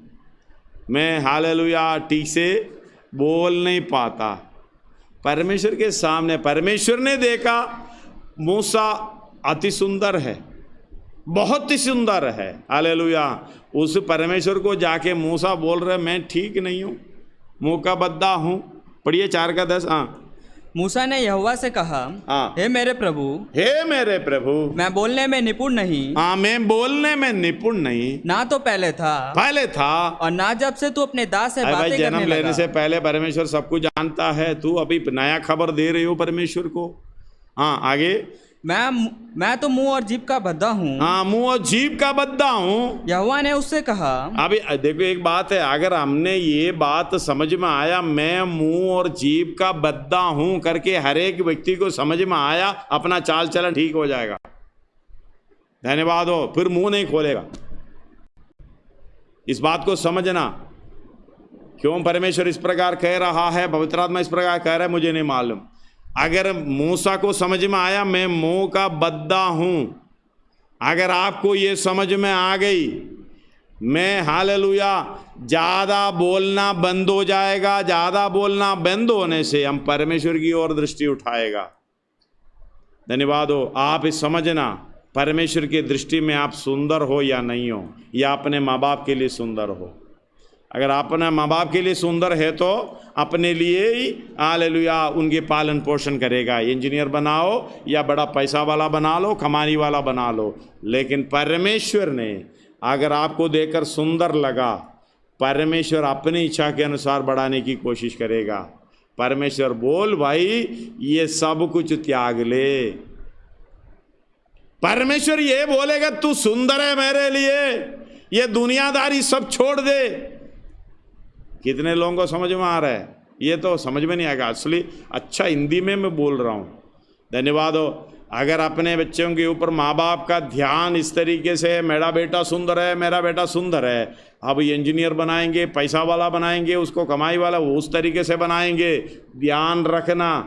[SPEAKER 1] मैं हालेलुया ठीक से बोल नहीं पाता। परमेश्वर के सामने परमेश्वर ने देखा मूसा अति सुंदर है, बहुत ही सुंदर है। हालेलुया, उस परमेश्वर को जाके मूसा बोल रहे मैं ठीक नहीं हूँ, मुँह का बद्दा हूँ। पढ़िए 4 का 10। हाँ,
[SPEAKER 4] मूसा ने यहोवा से कहा, हे मेरे प्रभु, मैं बोलने में निपुण नहीं।
[SPEAKER 1] हाँ, मैं बोलने में निपुण नहीं,
[SPEAKER 4] ना तो पहले था और ना जब से तू अपने दास से बातें करने लगा।
[SPEAKER 1] जन्म लेने से पहले परमेश्वर सब कुछ जानता है, तू अभी नया खबर दे रही हो परमेश्वर को। हाँ, आगे।
[SPEAKER 4] मैं तो मुंह और जीभ का बद्दा हूँ।
[SPEAKER 1] हाँ, मुंह और जीभ का बद्दा हूँ।
[SPEAKER 4] यहोवा ने उससे कहा।
[SPEAKER 1] अभी देखो एक बात है, अगर हमने ये बात समझ में आया, मैं मुंह और जीभ का बद्दा हूँ करके हर एक व्यक्ति को समझ में आया, अपना चाल चलन ठीक हो जाएगा। धन्यवाद हो, फिर मुंह नहीं खोलेगा। इस बात को समझना, क्यों परमेश्वर इस प्रकार कह रहा है, पवित्र आत्मा इस प्रकार कह रहा है, मुझे नहीं मालूम। अगर मूसा को समझ में आया मैं मुंह का बद्दा हूं, अगर आपको ये समझ में आ गई, मैं हालेलुया ज़्यादा बोलना बंद हो जाएगा। ज़्यादा बोलना बंद होने से हम परमेश्वर की ओर दृष्टि उठाएगा। धन्यवाद हो। आप इस समझना, परमेश्वर की दृष्टि में आप सुंदर हो या नहीं हो, या अपने माँ बाप के लिए सुंदर हो। अगर अपने माँ बाप के लिए सुंदर है तो अपने लिए ही हालेलुया उनके पालन पोषण करेगा। इंजीनियर बनाओ या बड़ा पैसा वाला बना लो, कमाने वाला बना लो, लेकिन परमेश्वर ने अगर आपको देखकर सुंदर लगा, परमेश्वर अपनी इच्छा के अनुसार बढ़ाने की कोशिश करेगा। परमेश्वर बोल भाई ये सब कुछ त्याग ले। परमेश्वर ये बोलेगा तू सुंदर है मेरे लिए, ये दुनियादारी सब छोड़ दे। कितने लोगों को समझ में आ रहा है? ये तो समझ में नहीं आएगा। असली अच्छा हिंदी में मैं बोल रहा हूँ। धन्यवाद हो। अगर अपने बच्चों के ऊपर माँ बाप का ध्यान इस तरीके से, मेरा बेटा सुंदर है, मेरा बेटा सुंदर है, अब इंजीनियर बनाएंगे, पैसा वाला बनाएंगे, उसको कमाई वाला, वो उस तरीके से बनाएंगे। ध्यान रखना,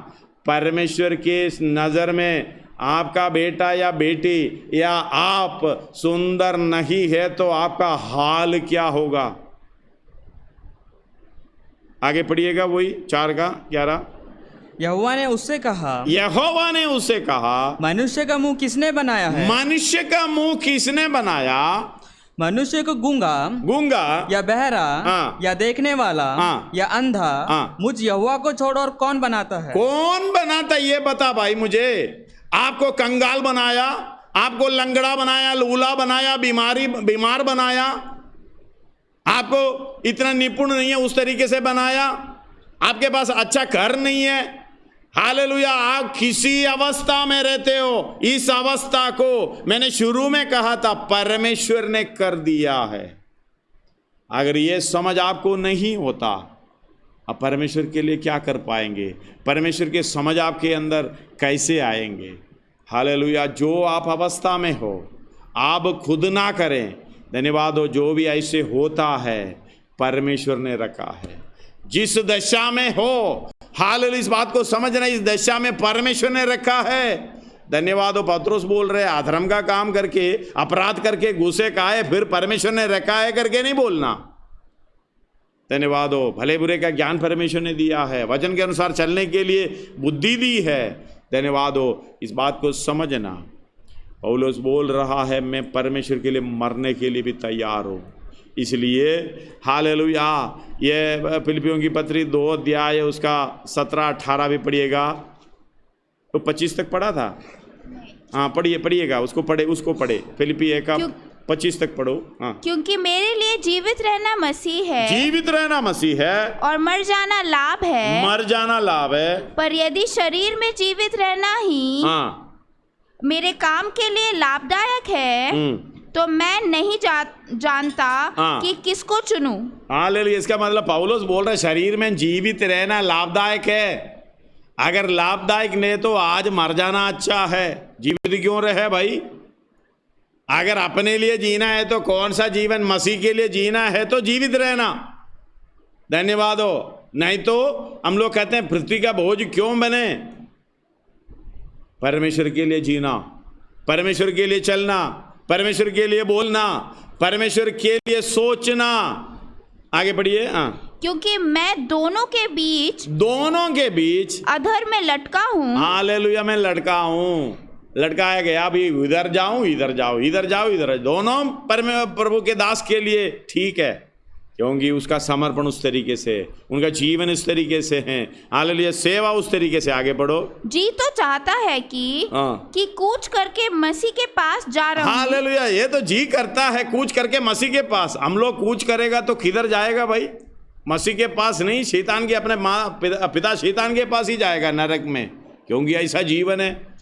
[SPEAKER 1] परमेश्वर के नज़र में आपका बेटा या बेटी या आप सुंदर नहीं है तो आपका हाल क्या होगा? आगे पढ़िएगा, वही 4 का 11।
[SPEAKER 4] यहोवा ने उससे कहा, मनुष्य का मुंह किसने बनाया है?
[SPEAKER 1] मनुष्य का मुंह किसने बनाया?
[SPEAKER 4] मनुष्य को गूंगा या बहरा या देखने वाला या अंधा मुझ यहोवा को छोड़ और कौन बनाता है?
[SPEAKER 1] कौन बनाता ये बता भाई मुझे। आपको कंगाल बनाया, आपको लंगड़ा बनाया, लूला बनाया, बीमार बनाया, आपको इतना निपुण नहीं है उस तरीके से बनाया, आपके पास अच्छा घर नहीं है, हालेलुया, आप किसी अवस्था में रहते हो, इस अवस्था को मैंने शुरू में कहा था परमेश्वर ने कर दिया है। अगर ये समझ आपको नहीं होता, अब परमेश्वर के लिए क्या कर पाएंगे? परमेश्वर के समझ आपके अंदर कैसे आएंगे? हालेलुया। जो आप अवस्था में हो, आप खुद ना करें, धन्यवाद हो, जो भी ऐसे होता है परमेश्वर ने रखा है। जिस दशा में हो, हालेलुया, इस बात को समझना, इस दशा में परमेश्वर ने रखा है। धन्यवाद हो, पत्रोस बोल रहे अधर्म का काम करके, अपराध करके घुसे का है, फिर परमेश्वर ने रखा है करके नहीं बोलना। धन्यवाद हो, भले बुरे का ज्ञान परमेश्वर ने दिया है, वचन के अनुसार चलने के लिए बुद्धि दी है। धन्यवाद हो, इस बात को समझना। पौलुस बोल रहा है मैं परमेश्वर के लिए मरने के लिए भी तैयार हूँ। इसलिए हालेलुया, ये फिलिपियों की पत्री 2 अध्याय उसका 17-18 भी पढ़िएगा। तो 25 तक पढ़ा था, हाँ पढ़िएगा, उसको पढ़े फिलिपी 1 का 25 तक पढ़ो। हाँ,
[SPEAKER 3] क्योंकि मेरे लिए जीवित रहना मसीह है,
[SPEAKER 1] जीवित रहना मसीह है,
[SPEAKER 3] और मर जाना लाभ है,
[SPEAKER 1] मर जाना लाभ है।
[SPEAKER 3] पर यदि शरीर में जीवित रहना ही
[SPEAKER 1] हाँ
[SPEAKER 3] मेरे काम के लिए लाभदायक है, तो मैं नहीं जानता कि किसको चुनूं।
[SPEAKER 1] हालेलुया, इसका मतलब पौलुस बोल रहा है शरीर में जीवित रहना लाभदायक है। अगर लाभदायक नहीं तो आज मर जाना अच्छा है। जीवित क्यों रहे भाई? अगर अपने लिए जीना है तो कौन सा जीवन? मसीह के लिए जीना है तो जीवित रहना। धन्यवाद हो, नहीं तो हम लोग कहते हैं पृथ्वी का बोझ क्यों बने? परमेश्वर के लिए जीना, परमेश्वर के लिए चलना, परमेश्वर के लिए बोलना, परमेश्वर के लिए सोचना। आगे बढ़िए।
[SPEAKER 3] क्योंकि मैं दोनों के बीच अधर में लटका हूँ।
[SPEAKER 1] हालेलुया, मैं लटका हूँ, लटकाया गया। अभी इधर जाऊं, इधर जाओ, इधर जाओ, इधर, दोनों प्रभु के दास के लिए ठीक है, क्योंकि उसका समर्पण उस तरीके से, उनका जीवन इस तरीके से है। हालेलुया, सेवा उस तरीके से। आगे बढ़ो।
[SPEAKER 3] जी तो चाहता है कि कूच करके मसीह के पास जा रहा हूं।
[SPEAKER 1] हालेलुया, ये तो जी करता है कूच करके मसीह के पास। हम लोग कूच करेगा तो किधर जाएगा भाई? मसीह के पास नहीं, शैतान के, अपने पिता शैतान के पास ही जाएगा, नरक में। क्योंकि ऐसा जीवन है,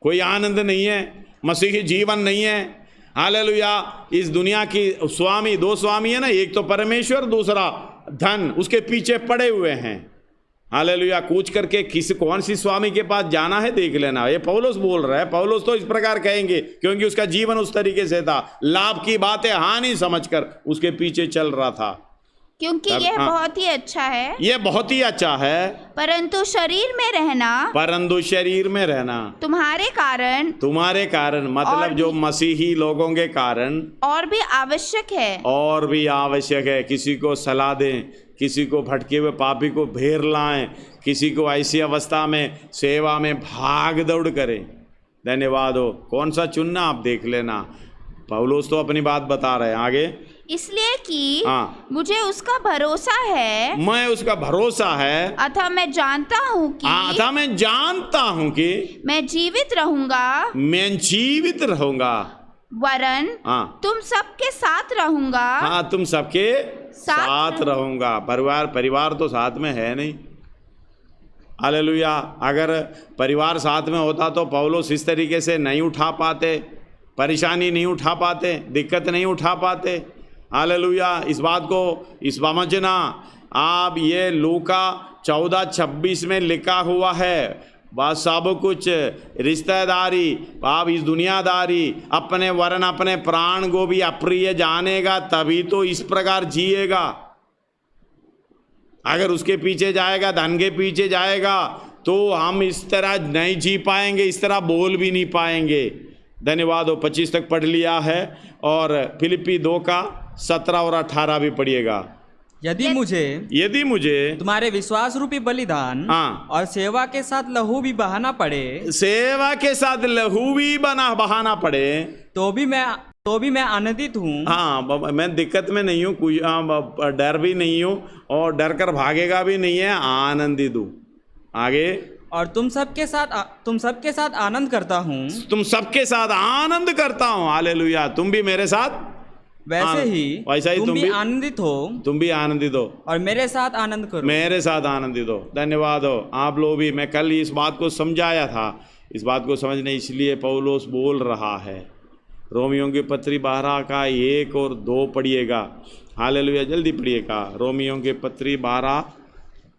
[SPEAKER 1] कोई आनंद नहीं है, मसीही जीवन नहीं है। हालेलुया, इस दुनिया की स्वामी, 2 स्वामी है ना, एक तो परमेश्वर, दूसरा धन, उसके पीछे पड़े हुए हैं। हालेलुया, कूच करके कौन सी स्वामी के पास जाना है देख लेना। ये पौलुस बोल रहा है। पौलुस तो इस प्रकार कहेंगे क्योंकि उसका जीवन उस तरीके से था, लाभ की बातें हानि समझकर उसके पीछे चल रहा था।
[SPEAKER 3] क्योंकि यह बहुत ही अच्छा है,
[SPEAKER 1] यह बहुत ही अच्छा है,
[SPEAKER 3] परंतु शरीर में रहना तुम्हारे कारण
[SPEAKER 1] मतलब जो मसीही लोगों के कारण
[SPEAKER 3] और भी आवश्यक है। किसी को सलाह दें, किसी को भटके हुए पापी को घेर लाएं, किसी को ऐसी अवस्था में सेवा में भाग दौड़ करें। धन्यवाद हो, कौन सा चुनना आप देख लेना। पौलुस तो अपनी बात बता रहे हैं। आगे, इसलिए कि मुझे उसका भरोसा है,
[SPEAKER 1] मैं उसका भरोसा है,
[SPEAKER 3] अतः मैं जानता हूँ कि मैं जीवित रहूंगा, वरन तुम सबके साथ रहूंगा।
[SPEAKER 1] तुम सबके साथ रहूंगा। परिवार तो साथ में है नहीं। हालेलुया, अगर परिवार साथ में होता तो पौलुस इस तरीके से नहीं उठा पाते, परेशानी नहीं उठा पाते, दिक्कत नहीं उठा पाते। हालेलुया, इस बात को समझना आप। ये लूका 14:26 में लिखा हुआ है, बस सब कुछ रिश्तेदारी, आप इस दुनियादारी, अपने वरन अपने प्राण को भी अप्रिय जानेगा, तभी तो इस प्रकार जिएगा। अगर उसके पीछे जाएगा, धन के पीछे जाएगा, तो हम इस तरह नहीं जी पाएंगे, इस तरह बोल भी नहीं पाएंगे। धन्यवाद हो, 25 तक पढ़ लिया है, और फिलिपी 2 का 17 और 18 भी पढ़िएगा।
[SPEAKER 4] यदि मुझे तुम्हारे विश्वास रूपी बलिदान और सेवा के साथ लहू भी बहाना पड़े, तो भी मैं आनंदित हूँ।
[SPEAKER 1] मैं दिक्कत में नहीं हूँ, कुछ डर भी नहीं हूँ, और डर कर भागेगा भी नहीं है, आनंदित हूँ। आगे,
[SPEAKER 4] और तुम सबके साथ आनंद करता हूँ।
[SPEAKER 1] आनंद करता हूँ। हालेलुया, तुम भी मेरे साथ
[SPEAKER 4] वैसे ही तुम भी आनंदित हो, और मेरे साथ आनंदित हो। धन्यवाद हो आप लोग भी। मैं कल इस बात को समझाया था, इस बात को समझने इसलिए पौलुस बोल रहा है। रोमियों की पत्री 12 का 1 और 2 पढ़िएगा। हालेलुया, जल्दी पढ़िएगा। रोमियों की पत्री 12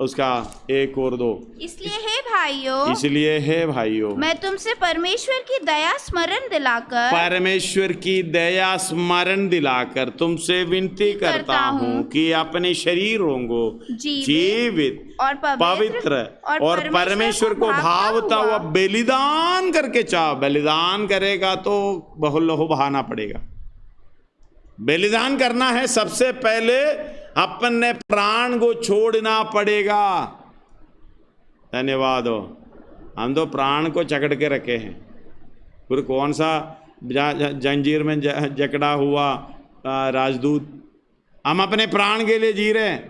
[SPEAKER 1] उसका 1 और 2।
[SPEAKER 3] इसलिए हे भाइयों
[SPEAKER 1] मैं
[SPEAKER 3] तुमसे परमेश्वर की दया स्मरण दिलाकर
[SPEAKER 1] तुमसे विनती करता हूँ कि अपने शरीरों को जीवित और पवित्र और परमेश्वर को भावता हुआ बलिदान करके चाहो। बलिदान करेगा तो बहुत लहू बहाना पड़ेगा। बलिदान करना है, सबसे पहले अपने प्राण को छोड़ना पड़ेगा। धन्यवाद हो। हम तो प्राण को जकड़ के रखे हैं। फिर कौन सा जंजीर में जकड़ा हुआ राजदूत, हम अपने प्राण के लिए जी रहे हैं,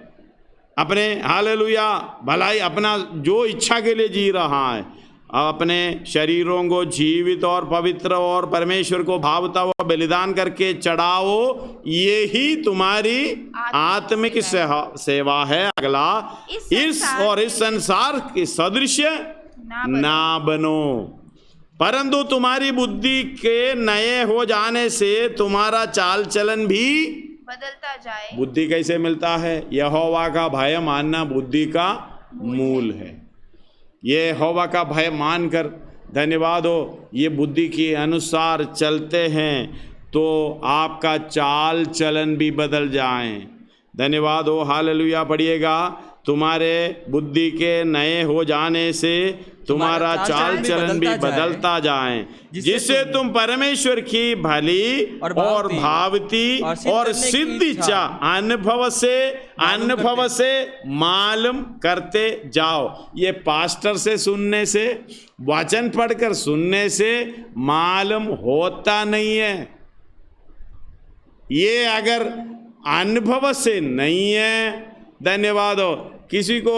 [SPEAKER 1] अपने हालेलुया भलाई अपना जो इच्छा के लिए जी रहा है। अपने शरीरों को जीवित और पवित्र और परमेश्वर को भावता हुआ बलिदान करके चढ़ाओ, यही तुम्हारी आत्मिक सेवा है। अगला, इस संसार के सदृश ना बनो, परंतु तुम्हारी बुद्धि के नए हो जाने से तुम्हारा चाल चलन भी
[SPEAKER 3] बदलता जाए।
[SPEAKER 1] बुद्धि कैसे मिलता है? यहोवा का भय मानना बुद्धि का मूल है। ये यहोवा का भय मानकर, धन्यवाद हो, ये बुद्धि के अनुसार चलते हैं तो आपका चाल चलन भी बदल जाए। धन्यवाद हो, हालेलुया पढ़िएगा। तुम्हारे बुद्धि के नए हो जाने से तुम्हारा चाल चलन भी बदलता जाए, जिससे तुम परमेश्वर की भली और भावती और सिद्ध इच्छा अनुभव से मालूम करते जाओ। ये पास्टर से सुनने से, वचन पढ़कर सुनने से मालूम होता नहीं है। ये अगर अनुभव से नहीं है, धन्यवाद हो, किसी को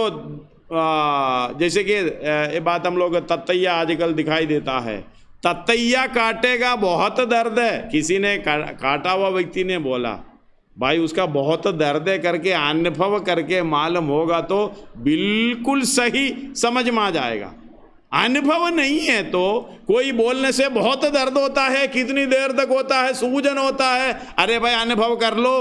[SPEAKER 1] जैसे कि ये बात हम लोग ततैया आजकल दिखाई देता है, ततैया काटेगा बहुत दर्द है। किसी ने काटा हुआ व्यक्ति ने बोला भाई उसका बहुत दर्द है करके अनुभव करके मालूम होगा तो बिल्कुल सही समझ में आ जाएगा। अनुभव नहीं है तो कोई बोलने से बहुत दर्द होता है, कितनी देर तक होता है, सूजन होता है, अरे भाई अनुभव कर लो।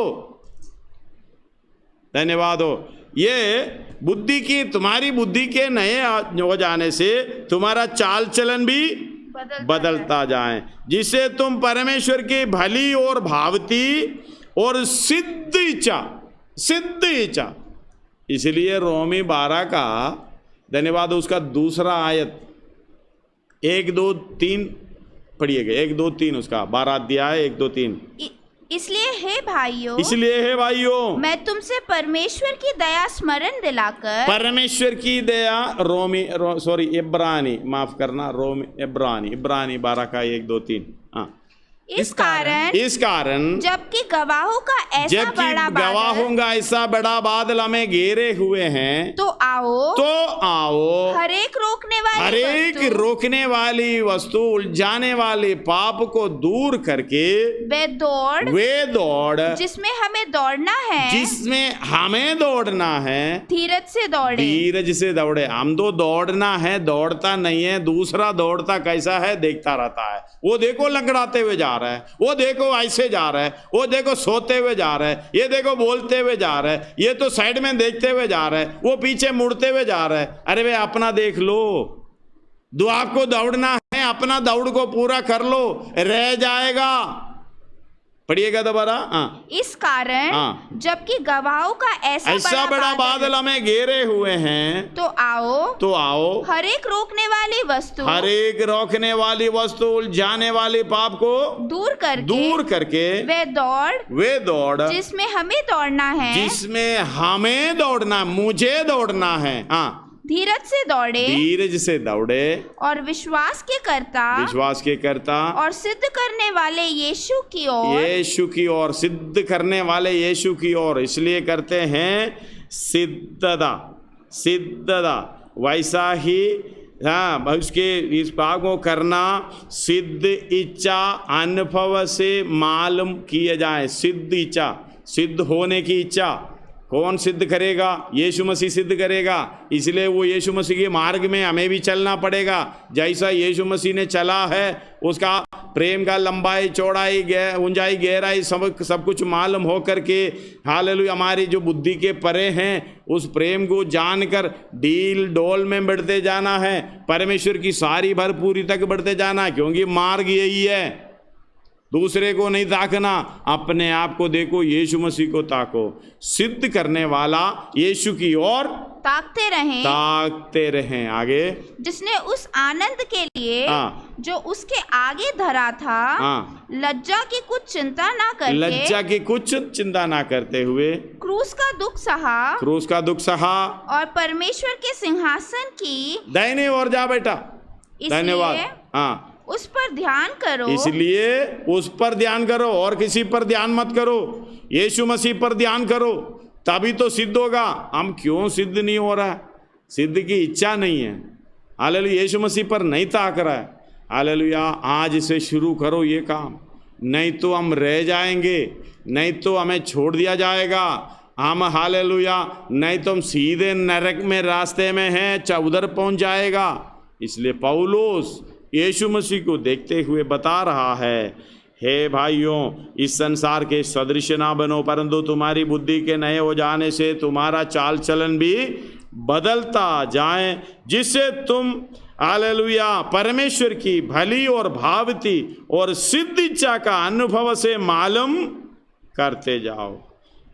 [SPEAKER 1] धन्यवाद हो। ये बुद्धि की, तुम्हारी बुद्धि के नए हो जाने से तुम्हारा चाल चलन भी बदलता जाए, जिससे तुम परमेश्वर की भली और भावती और सिद्ध इच्छा। इसलिए रोमी 12 का, धन्यवाद, उसका दूसरा आयत 1, 2, 3 पढ़िएगा। 1, 2, 3 उसका 12 अध्याय 1, 2, 3।
[SPEAKER 3] इसलिए हे भाइयों मैं तुमसे परमेश्वर की दया स्मरण दिलाकर,
[SPEAKER 1] परमेश्वर की दया, इब्रानी 12 का 1, 2, 3। हाँ,
[SPEAKER 3] इस कारण जबकि गवाहों का ऐसा बड़ा बादल हमें घेरे हुए हैं, तो आओ हर एक रोकने वाली वस्तु, उलझाने वाले पाप को दूर करके वे दौड़ जिसमें हमें दौड़ना है, धीरज से दौड़े। हम तो दौड़ना है, दौड़ता नहीं है। दूसरा दौड़ता कैसा है, देखता रहता है। वो देखो लंगड़ाते हुए जा रहा है, वो देखो ऐसे जा रहा है, वो देखो सोते हुए जा रहा है, ये देखो बोलते हुए जा रहा है, ये तो साइड में देखते हुए जा रहा है, वो पीछे मुड़ते हुए जा रहा है। अरे वे अपना देख लो। दुआ को दौड़ना है, अपना दौड़ को पूरा कर लो, रह जाएगा। पढ़िएगा दोबारा। इस कारण जबकि गवाहों का ऐसा बड़ा बादल हमें घेरे हुए हैं, तो आओ हर एक रोकने वाली वस्तु, उलझाने वाले पाप को दूर करके वे दौड़ जिसमें हमें दौड़ना, मुझे दौड़ना है। धीरज से दौड़े और विश्वास के करता और सिद्ध करने वाले यीशु की ओर सिद्ध करने वाले यीशु की ओर। इसलिए करते हैं सिद्धता। वैसा ही उसके इस पाप को करना, सिद्ध इच्छा अनुभव से मालूम किए जाए। सिद्ध इच्छा, सिद्ध होने की इच्छा।
[SPEAKER 1] कौन सिद्ध करेगा? यीशु मसीह सिद्ध करेगा। इसलिए वो यीशु मसीह के मार्ग में हमें भी चलना पड़ेगा। जैसा यीशु मसीह ने चला है, उसका प्रेम का लंबाई, चौड़ाई, ऊंचाई, गहराई सब कुछ मालूम हो करके हालेलुया हमारी जो बुद्धि के परे हैं, उस प्रेम को जानकर डील डोल में बढ़ते जाना है, परमेश्वर की सारी भरपूरी तक बढ़ते जाना, क्योंकि मार्ग यही है। दूसरे को नहीं ताकना, अपने आप को देखो, यीशु मसीह को ताको। सिद्ध करने वाला यीशु की ओर ताकते रहें। आगे,
[SPEAKER 3] जिसने उस आनंद के लिए जो उसके आगे धरा था, लज्जा की कुछ चिंता ना करते हुए क्रूस का दुख सहा और परमेश्वर के सिंहासन की
[SPEAKER 1] दाहिने ओर जा बेटा। धन्यवाद।
[SPEAKER 3] उस पर ध्यान करो।
[SPEAKER 1] इसलिए उस पर ध्यान करो और किसी पर ध्यान मत करो, यीशु मसीह पर ध्यान करो, तभी तो सिद्ध होगा। हम क्यों सिद्ध नहीं हो रहा है? सिद्ध की इच्छा नहीं है। हालेलुया, यीशु मसीह पर नहीं ताक रहा है। हालेलुया, आज से शुरू करो ये काम, नहीं तो हम रह जाएंगे, नहीं तो हमें छोड़ दिया जाएगा। हम हालेलुया, नहीं तो हम सीधे नरक में रास्ते में हैं, उधर पहुंच जाएगा। इसलिए पौलुस यीशु मसीह को देखते हुए बता रहा है, हे भाइयों, इस संसार के सदृश ना बनो, परंतु तुम्हारी बुद्धि के नए हो जाने से तुम्हारा चाल चलन भी बदलता जाए, जिससे तुम हालेलुया परमेश्वर की भली और भावती और सिद्ध इच्छा का अनुभव से मालूम करते जाओ।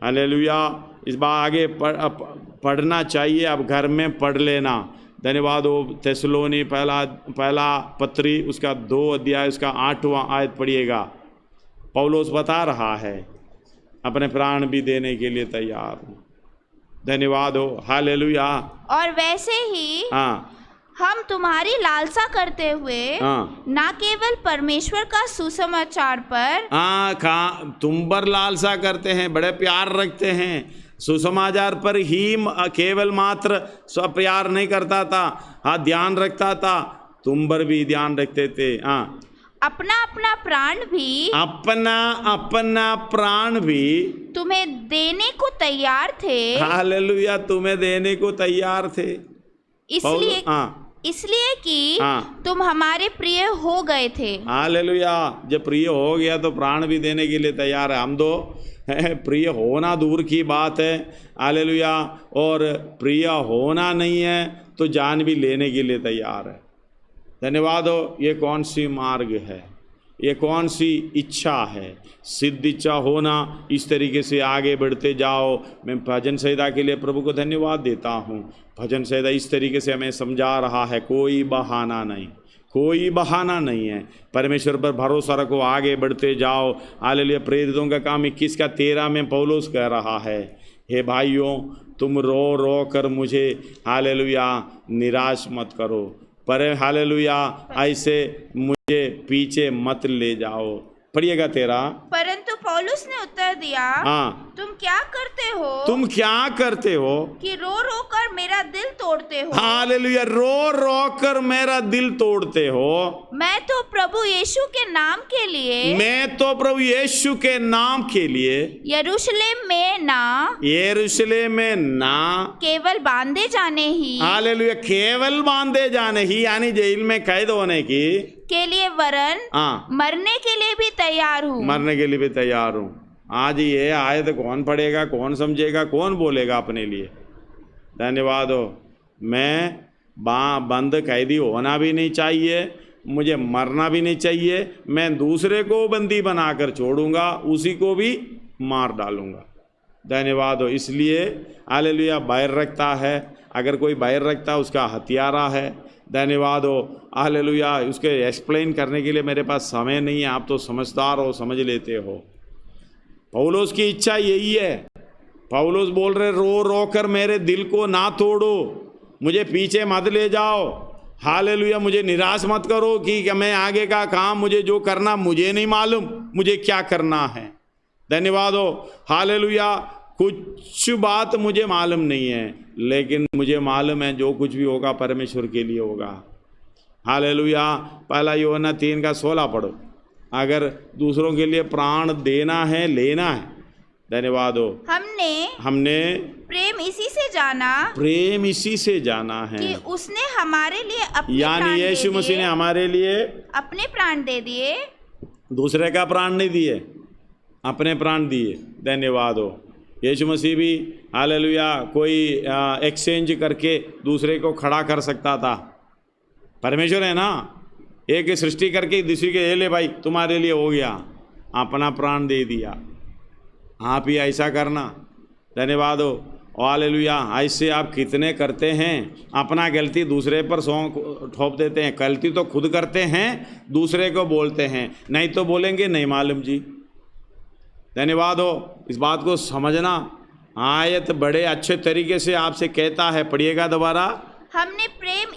[SPEAKER 1] हालेलुया, इस बार आगे पढ़ना चाहिए, अब घर में पढ़ लेना। धन्यवाद हो। थिस्सलुनी पहला पत्री, उसका 2 अध्याय, उसका 8वां आयत पढ़िएगा। पौलुस बता रहा है, अपने प्राण भी देने के लिए तैयार हूँ। धन्यवाद हो। हालेलुया।
[SPEAKER 3] और वैसे ही हम तुम्हारी लालसा करते हुए ना केवल परमेश्वर का सुसमाचार पर
[SPEAKER 1] तुम पर लालसा करते हैं, बड़े प्यार रखते हैं, सुसमाचार पर ही केवल मात्र प्यार नहीं करता था, ध्यान रखता था, तुम पर भी ध्यान रखते थे।
[SPEAKER 3] अपना
[SPEAKER 1] अपना प्राण भी
[SPEAKER 3] तुम्हें देने को तैयार थे।
[SPEAKER 1] हालेलुया, तुम्हें देने को तैयार थे,
[SPEAKER 3] इसलिए कि तुम हमारे प्रिय हो गए थे।
[SPEAKER 1] हालेलुया, जब प्रिय हो गया तो प्राण भी देने के लिए तैयार है। हम तो प्रिय होना दूर की बात है, हालेलुया, और प्रिय होना नहीं है तो जान भी लेने के लिए तैयार है। धन्यवाद हो। ये कौन सी मार्ग है? ये कौन सी इच्छा है? सिद्ध इच्छा होना। इस तरीके से आगे बढ़ते जाओ। मैं भजन संहिता के लिए प्रभु को धन्यवाद देता हूँ। भजन संहिता इस तरीके से हमें समझा रहा है, कोई बहाना नहीं, कोई बहाना नहीं है। परमेश्वर पर भरोसा रखो, आगे बढ़ते जाओ। हालेलुया। प्रेरितों का काम 21 का 13 में पौलुस कह रहा है, हे भाइयों, तुम रो रो कर मुझे हालेलुया निराश मत करो, पर हालेलुया ऐसे मुझे पीछे मत ले जाओ। पढ़िएगा 13।
[SPEAKER 3] परंतु पौलुस ने उत्तर दिया, तुम क्या करते हो कि रो रो कर मेरा दिल तोड़ते हो।
[SPEAKER 1] हालेलुया, रो रो कर मेरा दिल तोड़ते हो।
[SPEAKER 3] मैं तो प्रभु यीशु के नाम के लिए यरूशलेम में ना केवल बांधे जाने ही,
[SPEAKER 1] हालेलुया, केवल बांधे जाने ही, यानी जेल में कैद होने
[SPEAKER 3] के लिए वरन मरने के लिए भी तैयार हूँ।
[SPEAKER 1] आज ये आयत कौन पढ़ेगा, कौन समझेगा, कौन बोलेगा अपने लिए? धन्यवाद हो। मैं बंद कैदी होना भी नहीं चाहिए, मुझे मरना भी नहीं चाहिए। मैं दूसरे को बंदी बनाकर छोड़ूंगा, उसी को भी मार डालूंगा। धन्यवाद हो। इसलिए हालेलुया बैर रखता है। अगर कोई बैर रखता है उसका हथियारा है। धन्यवाद हो। हालेलुया। उसके एक्सप्लेन करने के लिए मेरे पास समय नहीं है, आप तो समझदार हो, समझ लेते हो। पौलुस की इच्छा यही है। पौलुस बोल रहे, रो रो कर मेरे दिल को ना तोड़ो, मुझे पीछे मत ले जाओ। हालेलुया, मुझे निराश मत करो कि मैं आगे का काम, मुझे जो करना मुझे नहीं मालूम, मुझे क्या करना है। धन्यवाद हो। हालेलुया। कुछ बात मुझे मालूम नहीं है, लेकिन मुझे मालूम है जो कुछ भी होगा परमेश्वर के लिए होगा। हालेलुया। पहला यूहन्ना 3 का 16 पढ़ो। अगर दूसरों के लिए प्राण देना है, लेना है, धन्यवाद हो। हमने
[SPEAKER 3] प्रेम इसी से जाना है कि उसने हमारे लिए
[SPEAKER 1] यानी यीशु मसीह ने हमारे लिए
[SPEAKER 3] अपने प्राण दे दिए,
[SPEAKER 1] दूसरे का प्राण नहीं दिए, अपने प्राण दिए। धन्यवाद हो। यीशु मसीह भी हालेलुया कोई एक्सचेंज करके दूसरे को खड़ा कर सकता था। परमेश्वर है ना, एक सृष्टि करके दूसरी के ले भाई तुम्हारे लिए हो गया, अपना प्राण दे दिया। आप ही ऐसा करना। धन्यवाद हो। हालेलुया। ऐसे आप कितने करते हैं, अपना गलती दूसरे पर ठोप देते हैं। गलती तो खुद करते हैं, दूसरे को बोलते हैं, नहीं तो बोलेंगे नहीं मालूम जी। धन्यवाद हो। इस बात को समझना। आयत बड़े अच्छे तरीके से आपसे कहता है, पढ़िएगा दोबारा।
[SPEAKER 3] हमने प्रेम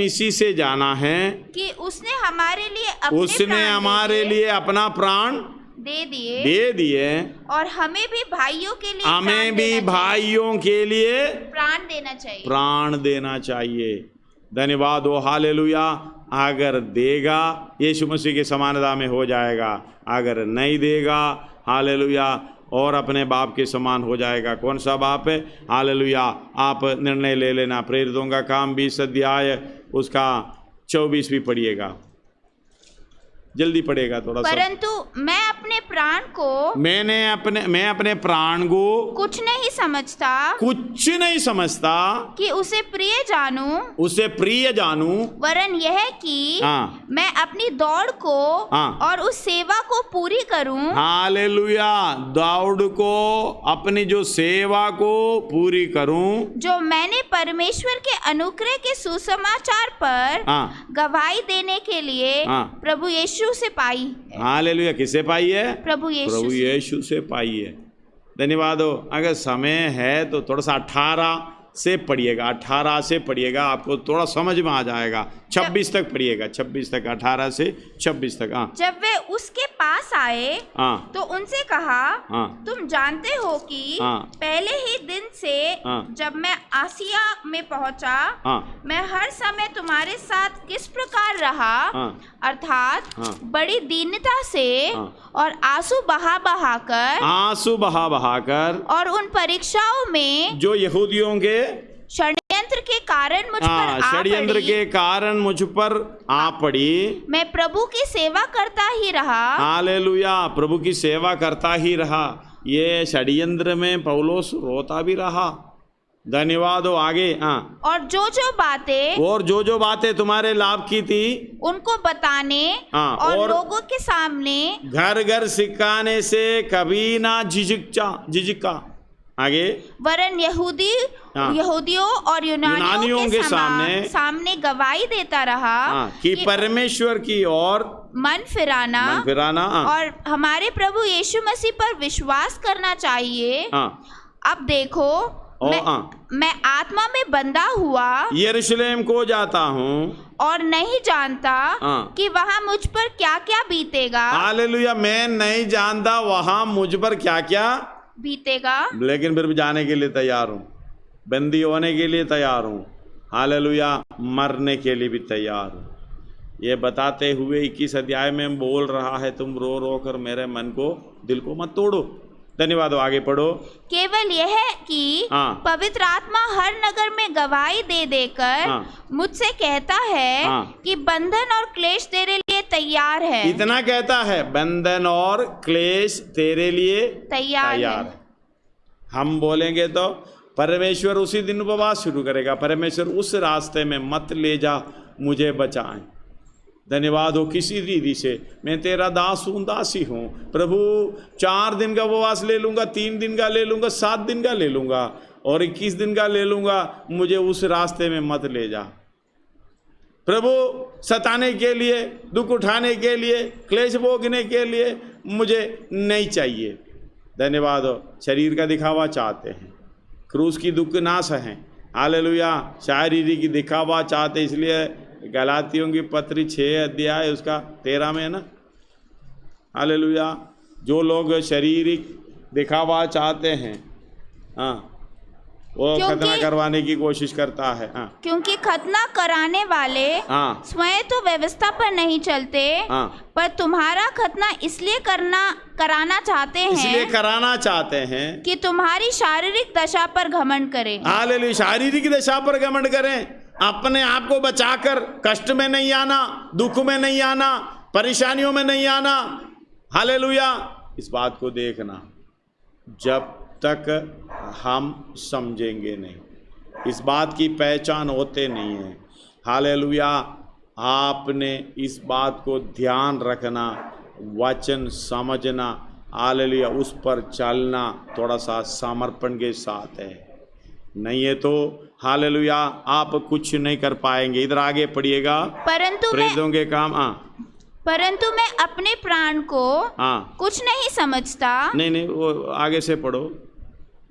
[SPEAKER 3] इसी से जाना है कि उसने हमारे लिए अपना प्राण दे दिए और हमें भी भाइयों के लिए
[SPEAKER 1] प्राण देना चाहिए। धन्यवाद हो। हालेलुया। अगर देगा यीशु मसीह की समानता में हो जाएगा, अगर नहीं देगा हालेलुया और अपने बाप के समान हो जाएगा। कौन सा बाप है? हालेलुया। आप निर्णय ले लेना। प्रेरितों का काम 20 अध्याय उसका 24 भी पढ़िएगा, जल्दी पड़ेगा थोड़ा सा।
[SPEAKER 3] परंतु मैं अपने प्राण को कुछ नहीं समझता कि उसे प्रिय जानूं, वरन यह कि मैं अपनी दौड़ को और उस सेवा को पूरी करूं।
[SPEAKER 1] हालेलुया। दौड़ को, अपनी जो सेवा को पूरी करूं,
[SPEAKER 3] जो मैंने परमेश्वर के अनुग्रह के सुसमाचार पर गवाही देने के लिए प्रभु यीशु से पाई है।
[SPEAKER 1] हालेलुया। किसे पाई है?
[SPEAKER 3] प्रभु
[SPEAKER 1] यीशु से पाई है। धन्यवाद हो। अगर समय है तो थोड़ा सा 18 से पढ़िएगा, 18 से पढ़िएगा, आपको थोड़ा समझ में आ जाएगा। 26 तक पढ़िएगा, 26 तक, 18 से 26 तक।
[SPEAKER 3] जब वे उसके पास आए तो उनसे कहा, तुम जानते हो कि पहले ही दिन से जब मैं आसिया में पहुंचा, मैं हर समय तुम्हारे साथ किस प्रकार रहा, अर्थात बड़ी दीनता से और आंसू बहा बहाकर और उन परीक्षाओं में जो यहूदियों के षड्यंत्र के कारण मुझ पर आ पड़ी, मैं प्रभु की सेवा करता ही रहा।
[SPEAKER 1] हालेलुया। प्रभु की सेवा करता ही रहा। ये षड्यंत्र में पौलुस रोता भी रहा। धन्यवाद हो। आगे।
[SPEAKER 3] और जो बातें तुम्हारे लाभ की थी उनको बताने और लोगों के सामने
[SPEAKER 1] घर घर सिखाने से कभी ना झिझका। आगे।
[SPEAKER 3] वरन यहूदियों और यूनानियों के सामने गवाही देता रहा
[SPEAKER 1] कि परमेश्वर की ओर
[SPEAKER 3] मन फिराना और हमारे प्रभु यीशु मसीह पर विश्वास करना चाहिए। अब देखो, मैं आत्मा में बंधा हुआ
[SPEAKER 1] यरूशलेम को जाता हूँ
[SPEAKER 3] और नहीं जानता कि वहाँ मुझ पर क्या क्या बीतेगा।
[SPEAKER 1] हालेलुया। मैं नहीं जानता वहाँ मुझ पर क्या क्या
[SPEAKER 3] बीतेगा,
[SPEAKER 1] लेकिन फिर भी जाने के लिए तैयार हूँ, बंदी होने के लिए तैयार हूँ। हालेलुया। मरने के लिए भी तैयार हूँ। ये बताते हुए 21 अध्याय में बोल रहा है, तुम रो रो कर मेरे मन को, दिल को मत तोड़ो। धन्यवाद। आगे पढ़ो।
[SPEAKER 3] केवल यह कि पवित्र आत्मा हर नगर में गवाही दे देकर मुझसे कहता है कि बंधन और क्लेश तेरे लिए तैयार है।
[SPEAKER 1] इतना कहता है, बंधन और क्लेश तेरे लिए तैयार है। हम बोलेंगे तो परमेश्वर उसी दिन उपवास शुरू करेगा। परमेश्वर उस रास्ते में मत ले जा, मुझे बचाएं। धन्यवाद हो। किसी रीति से मैं तेरा दास हूँ, दासी हूँ प्रभु। 4 दिन का उपवास ले लूँगा, 3 दिन का ले लूँगा, 7 दिन का ले लूँगा और 21 दिन का ले लूँगा, मुझे उस रास्ते में मत ले जा प्रभु। सताने के लिए, दुख उठाने के लिए, क्लेश भोगने के लिए मुझे नहीं चाहिए। धन्यवाद हो। शरीर का दिखावा चाहते हैं, क्रूस की दुख ना सहें। हालेलुया। शारीरिक की दिखावा चाहते, इसलिए गलातियों की पत्री 6 अध्याय उसका 13 में है ना। हालेलुया। जो लोग शारीरिक दिखावा चाहते हैं, वो खतना करवाने की कोशिश करता है।
[SPEAKER 3] क्योंकि खतना कराने वाले स्वयं तो व्यवस्था पर नहीं चलते, पर तुम्हारा खतना इसलिए कराना चाहते हैं कि तुम्हारी शारीरिक दशा पर घमंड करें।
[SPEAKER 1] हालेलुया, शारीरिक दशा पर घमंड करें, अपने आप को बचाकर कष्ट में नहीं आना, दुख में नहीं आना, परेशानियों में नहीं आना। हालेलुया, इस बात को देखना, जब तक हम समझेंगे नहीं, इस बात की पहचान होते नहीं है। हालेलुया, आपने इस बात को ध्यान रखना, वचन समझना, हालेलुया, उस पर चलना थोड़ा सा समर्पण के साथ है, नहीं है तो हालेलुया आप कुछ नहीं कर पाएंगे। इधर आगे पढ़िएगा,
[SPEAKER 3] परंतु
[SPEAKER 1] प्रेतों के काम।
[SPEAKER 3] परंतु मैं अपने प्राण को कुछ नहीं समझता।
[SPEAKER 1] नहीं, वो आगे से पढ़ो।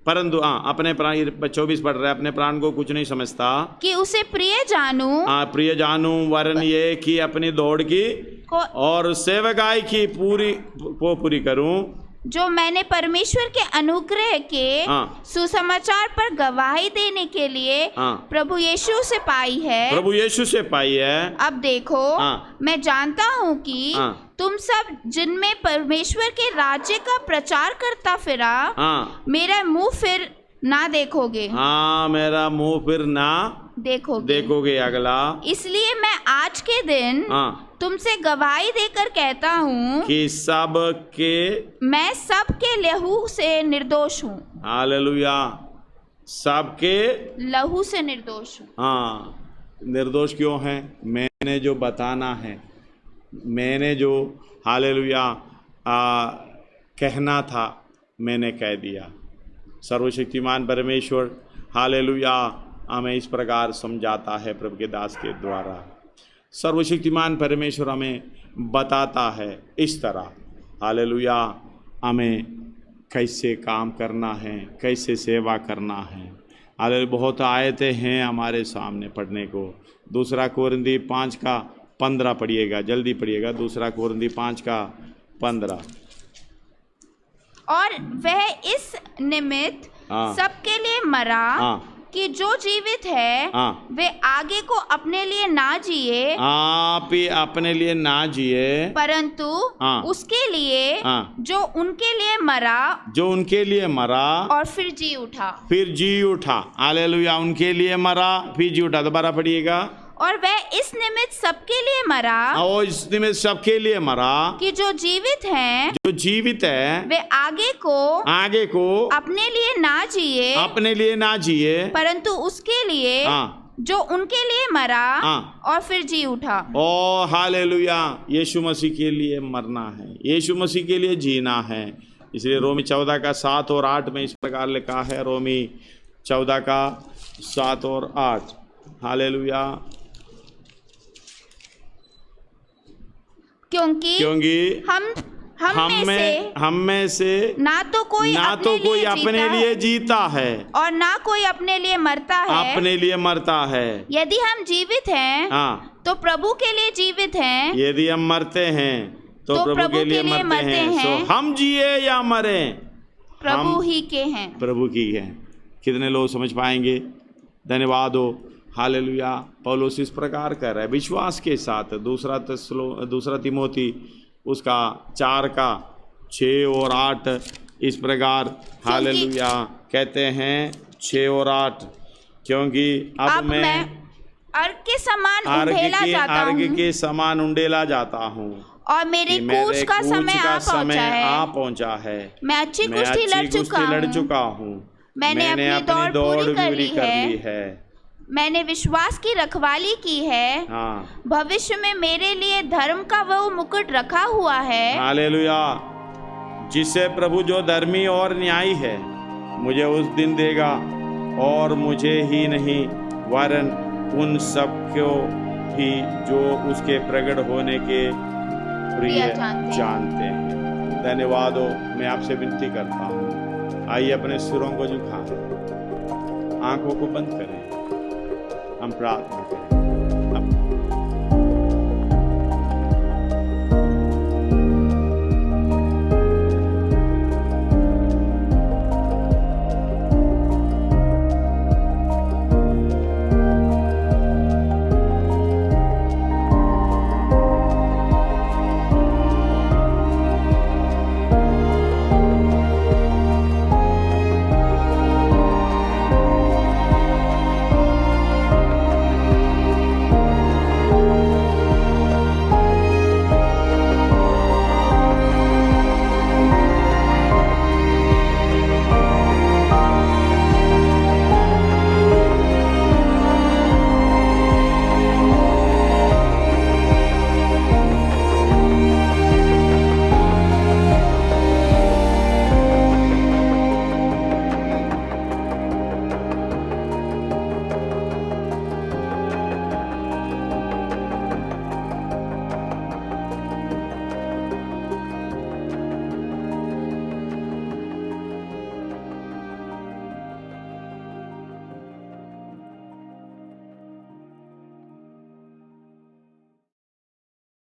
[SPEAKER 1] परंतु अपने प्राण, 24 पढ़ रहे, अपने प्राण को कुछ नहीं समझता
[SPEAKER 3] कि उसे प्रिय जानूं, वरन ये कि अपनी दौड़ की और सेवकाई की पूरी करूं, जो मैंने परमेश्वर के अनुग्रह के सुसमाचार पर गवाही देने के लिए प्रभु यीशु से पाई है। अब देखो, मैं जानता हूँ कि तुम सब जिनमें परमेश्वर के राज्य का प्रचार करता फिरा, मेरा मुंह फिर ना देखोगे।
[SPEAKER 1] मेरा मुंह फिर ना देखोगे। अगला,
[SPEAKER 3] इसलिए मैं आज के दिन तुमसे गवाही देकर कहता हूँ कि मैं सबके लहू से निर्दोष हूँ।
[SPEAKER 1] हालेलुया, सबके
[SPEAKER 3] लहू से निर्दोष हूँ।
[SPEAKER 1] निर्दोष क्यों है? मैंने जो बताना है, मैंने जो हालेलुया कहना था, मैंने कह दिया। सर्वशक्तिमान परमेश्वर हालेलुया हमें इस प्रकार समझाता है प्रभु के दास के द्वारा। सर्वशक्तिमान परमेश्वर हमें बताता है इस तरह हालेलुया हमें कैसे काम करना है, कैसे सेवा करना है। हालेलुया, बहुत आयतें हैं हमारे सामने पढ़ने को। 2 कोरिन्थी 5:15 पढ़िएगा, जल्दी पढ़िएगा। 2 कोरिन्थी 5:15।
[SPEAKER 3] और वह इस निमित्त सबके लिए मरा कि जो जीवित है वे आगे को अपने लिए ना जिए,
[SPEAKER 1] आप ही अपने लिए ना जिए,
[SPEAKER 3] परंतु उसके लिए जो उनके लिए मरा और फिर जी उठा। हालेलुया, उनके लिए मरा फिर जी उठा। दोबारा पढ़िएगा। और वह इस निमित्त सबके लिए मरा,
[SPEAKER 1] और इस निमित्त सबके लिए मरा
[SPEAKER 3] कि जो जीवित है वे आगे को अपने लिए ना जिए, परंतु उसके लिए जो उनके लिए मरा और फिर जी उठा।
[SPEAKER 1] ओ हालेलुया, यीशु मसीह के लिए मरना है, यीशु मसीह के लिए जीना है। इसलिए रोमी 14:7 और 8 में इस प्रकार लिखा है। रोमी 14:7 और 8। हालेलुया,
[SPEAKER 3] क्योंकि हम में से ना तो कोई
[SPEAKER 1] अपने लिए जीता है
[SPEAKER 3] और ना कोई अपने लिए मरता है। यदि हम जीवित हैं तो प्रभु के लिए जीवित हैं,
[SPEAKER 1] यदि हम मरते हैं तो प्रभु के लिए मरते हैं। सो हम जिए या मरे
[SPEAKER 3] प्रभु ही के हैं,
[SPEAKER 1] प्रभु की है। कितने लोग समझ पाएंगे? धन्यवाद हो। हालेलुया, पौलुस इस प्रकार कर रहा है विश्वास के साथ। 2 तिमोथी उसका 4:6 और 8 इस प्रकार हालेलुया कहते हैं। 6 और 8, क्योंकि अब मैं
[SPEAKER 3] अर्घ के समान उंडेला जाता हूँ और मेरे कूच का समय आ पहुँचा है। मैं अच्छी कुश्ती लड़ चुका हूँ। मैंने अपनी दौड़ पूरी कर ली है। मैंने विश्वास की रखवाली की है। भविष्य में मेरे लिए धर्म का वो मुकुट रखा हुआ है।
[SPEAKER 1] हालेलुया, जिससे प्रभु जो धर्मी और न्यायी है मुझे उस दिन देगा, और मुझे ही नहीं वरन उन सब को भी जो उसके प्रकट होने के प्रिय जानते हैं। धन्यवाद हो। मैं आपसे विनती करता हूँ, आइए अपने सिरों को झुकाएं, आंखों को बंद करें, हम प्रार्थना करें।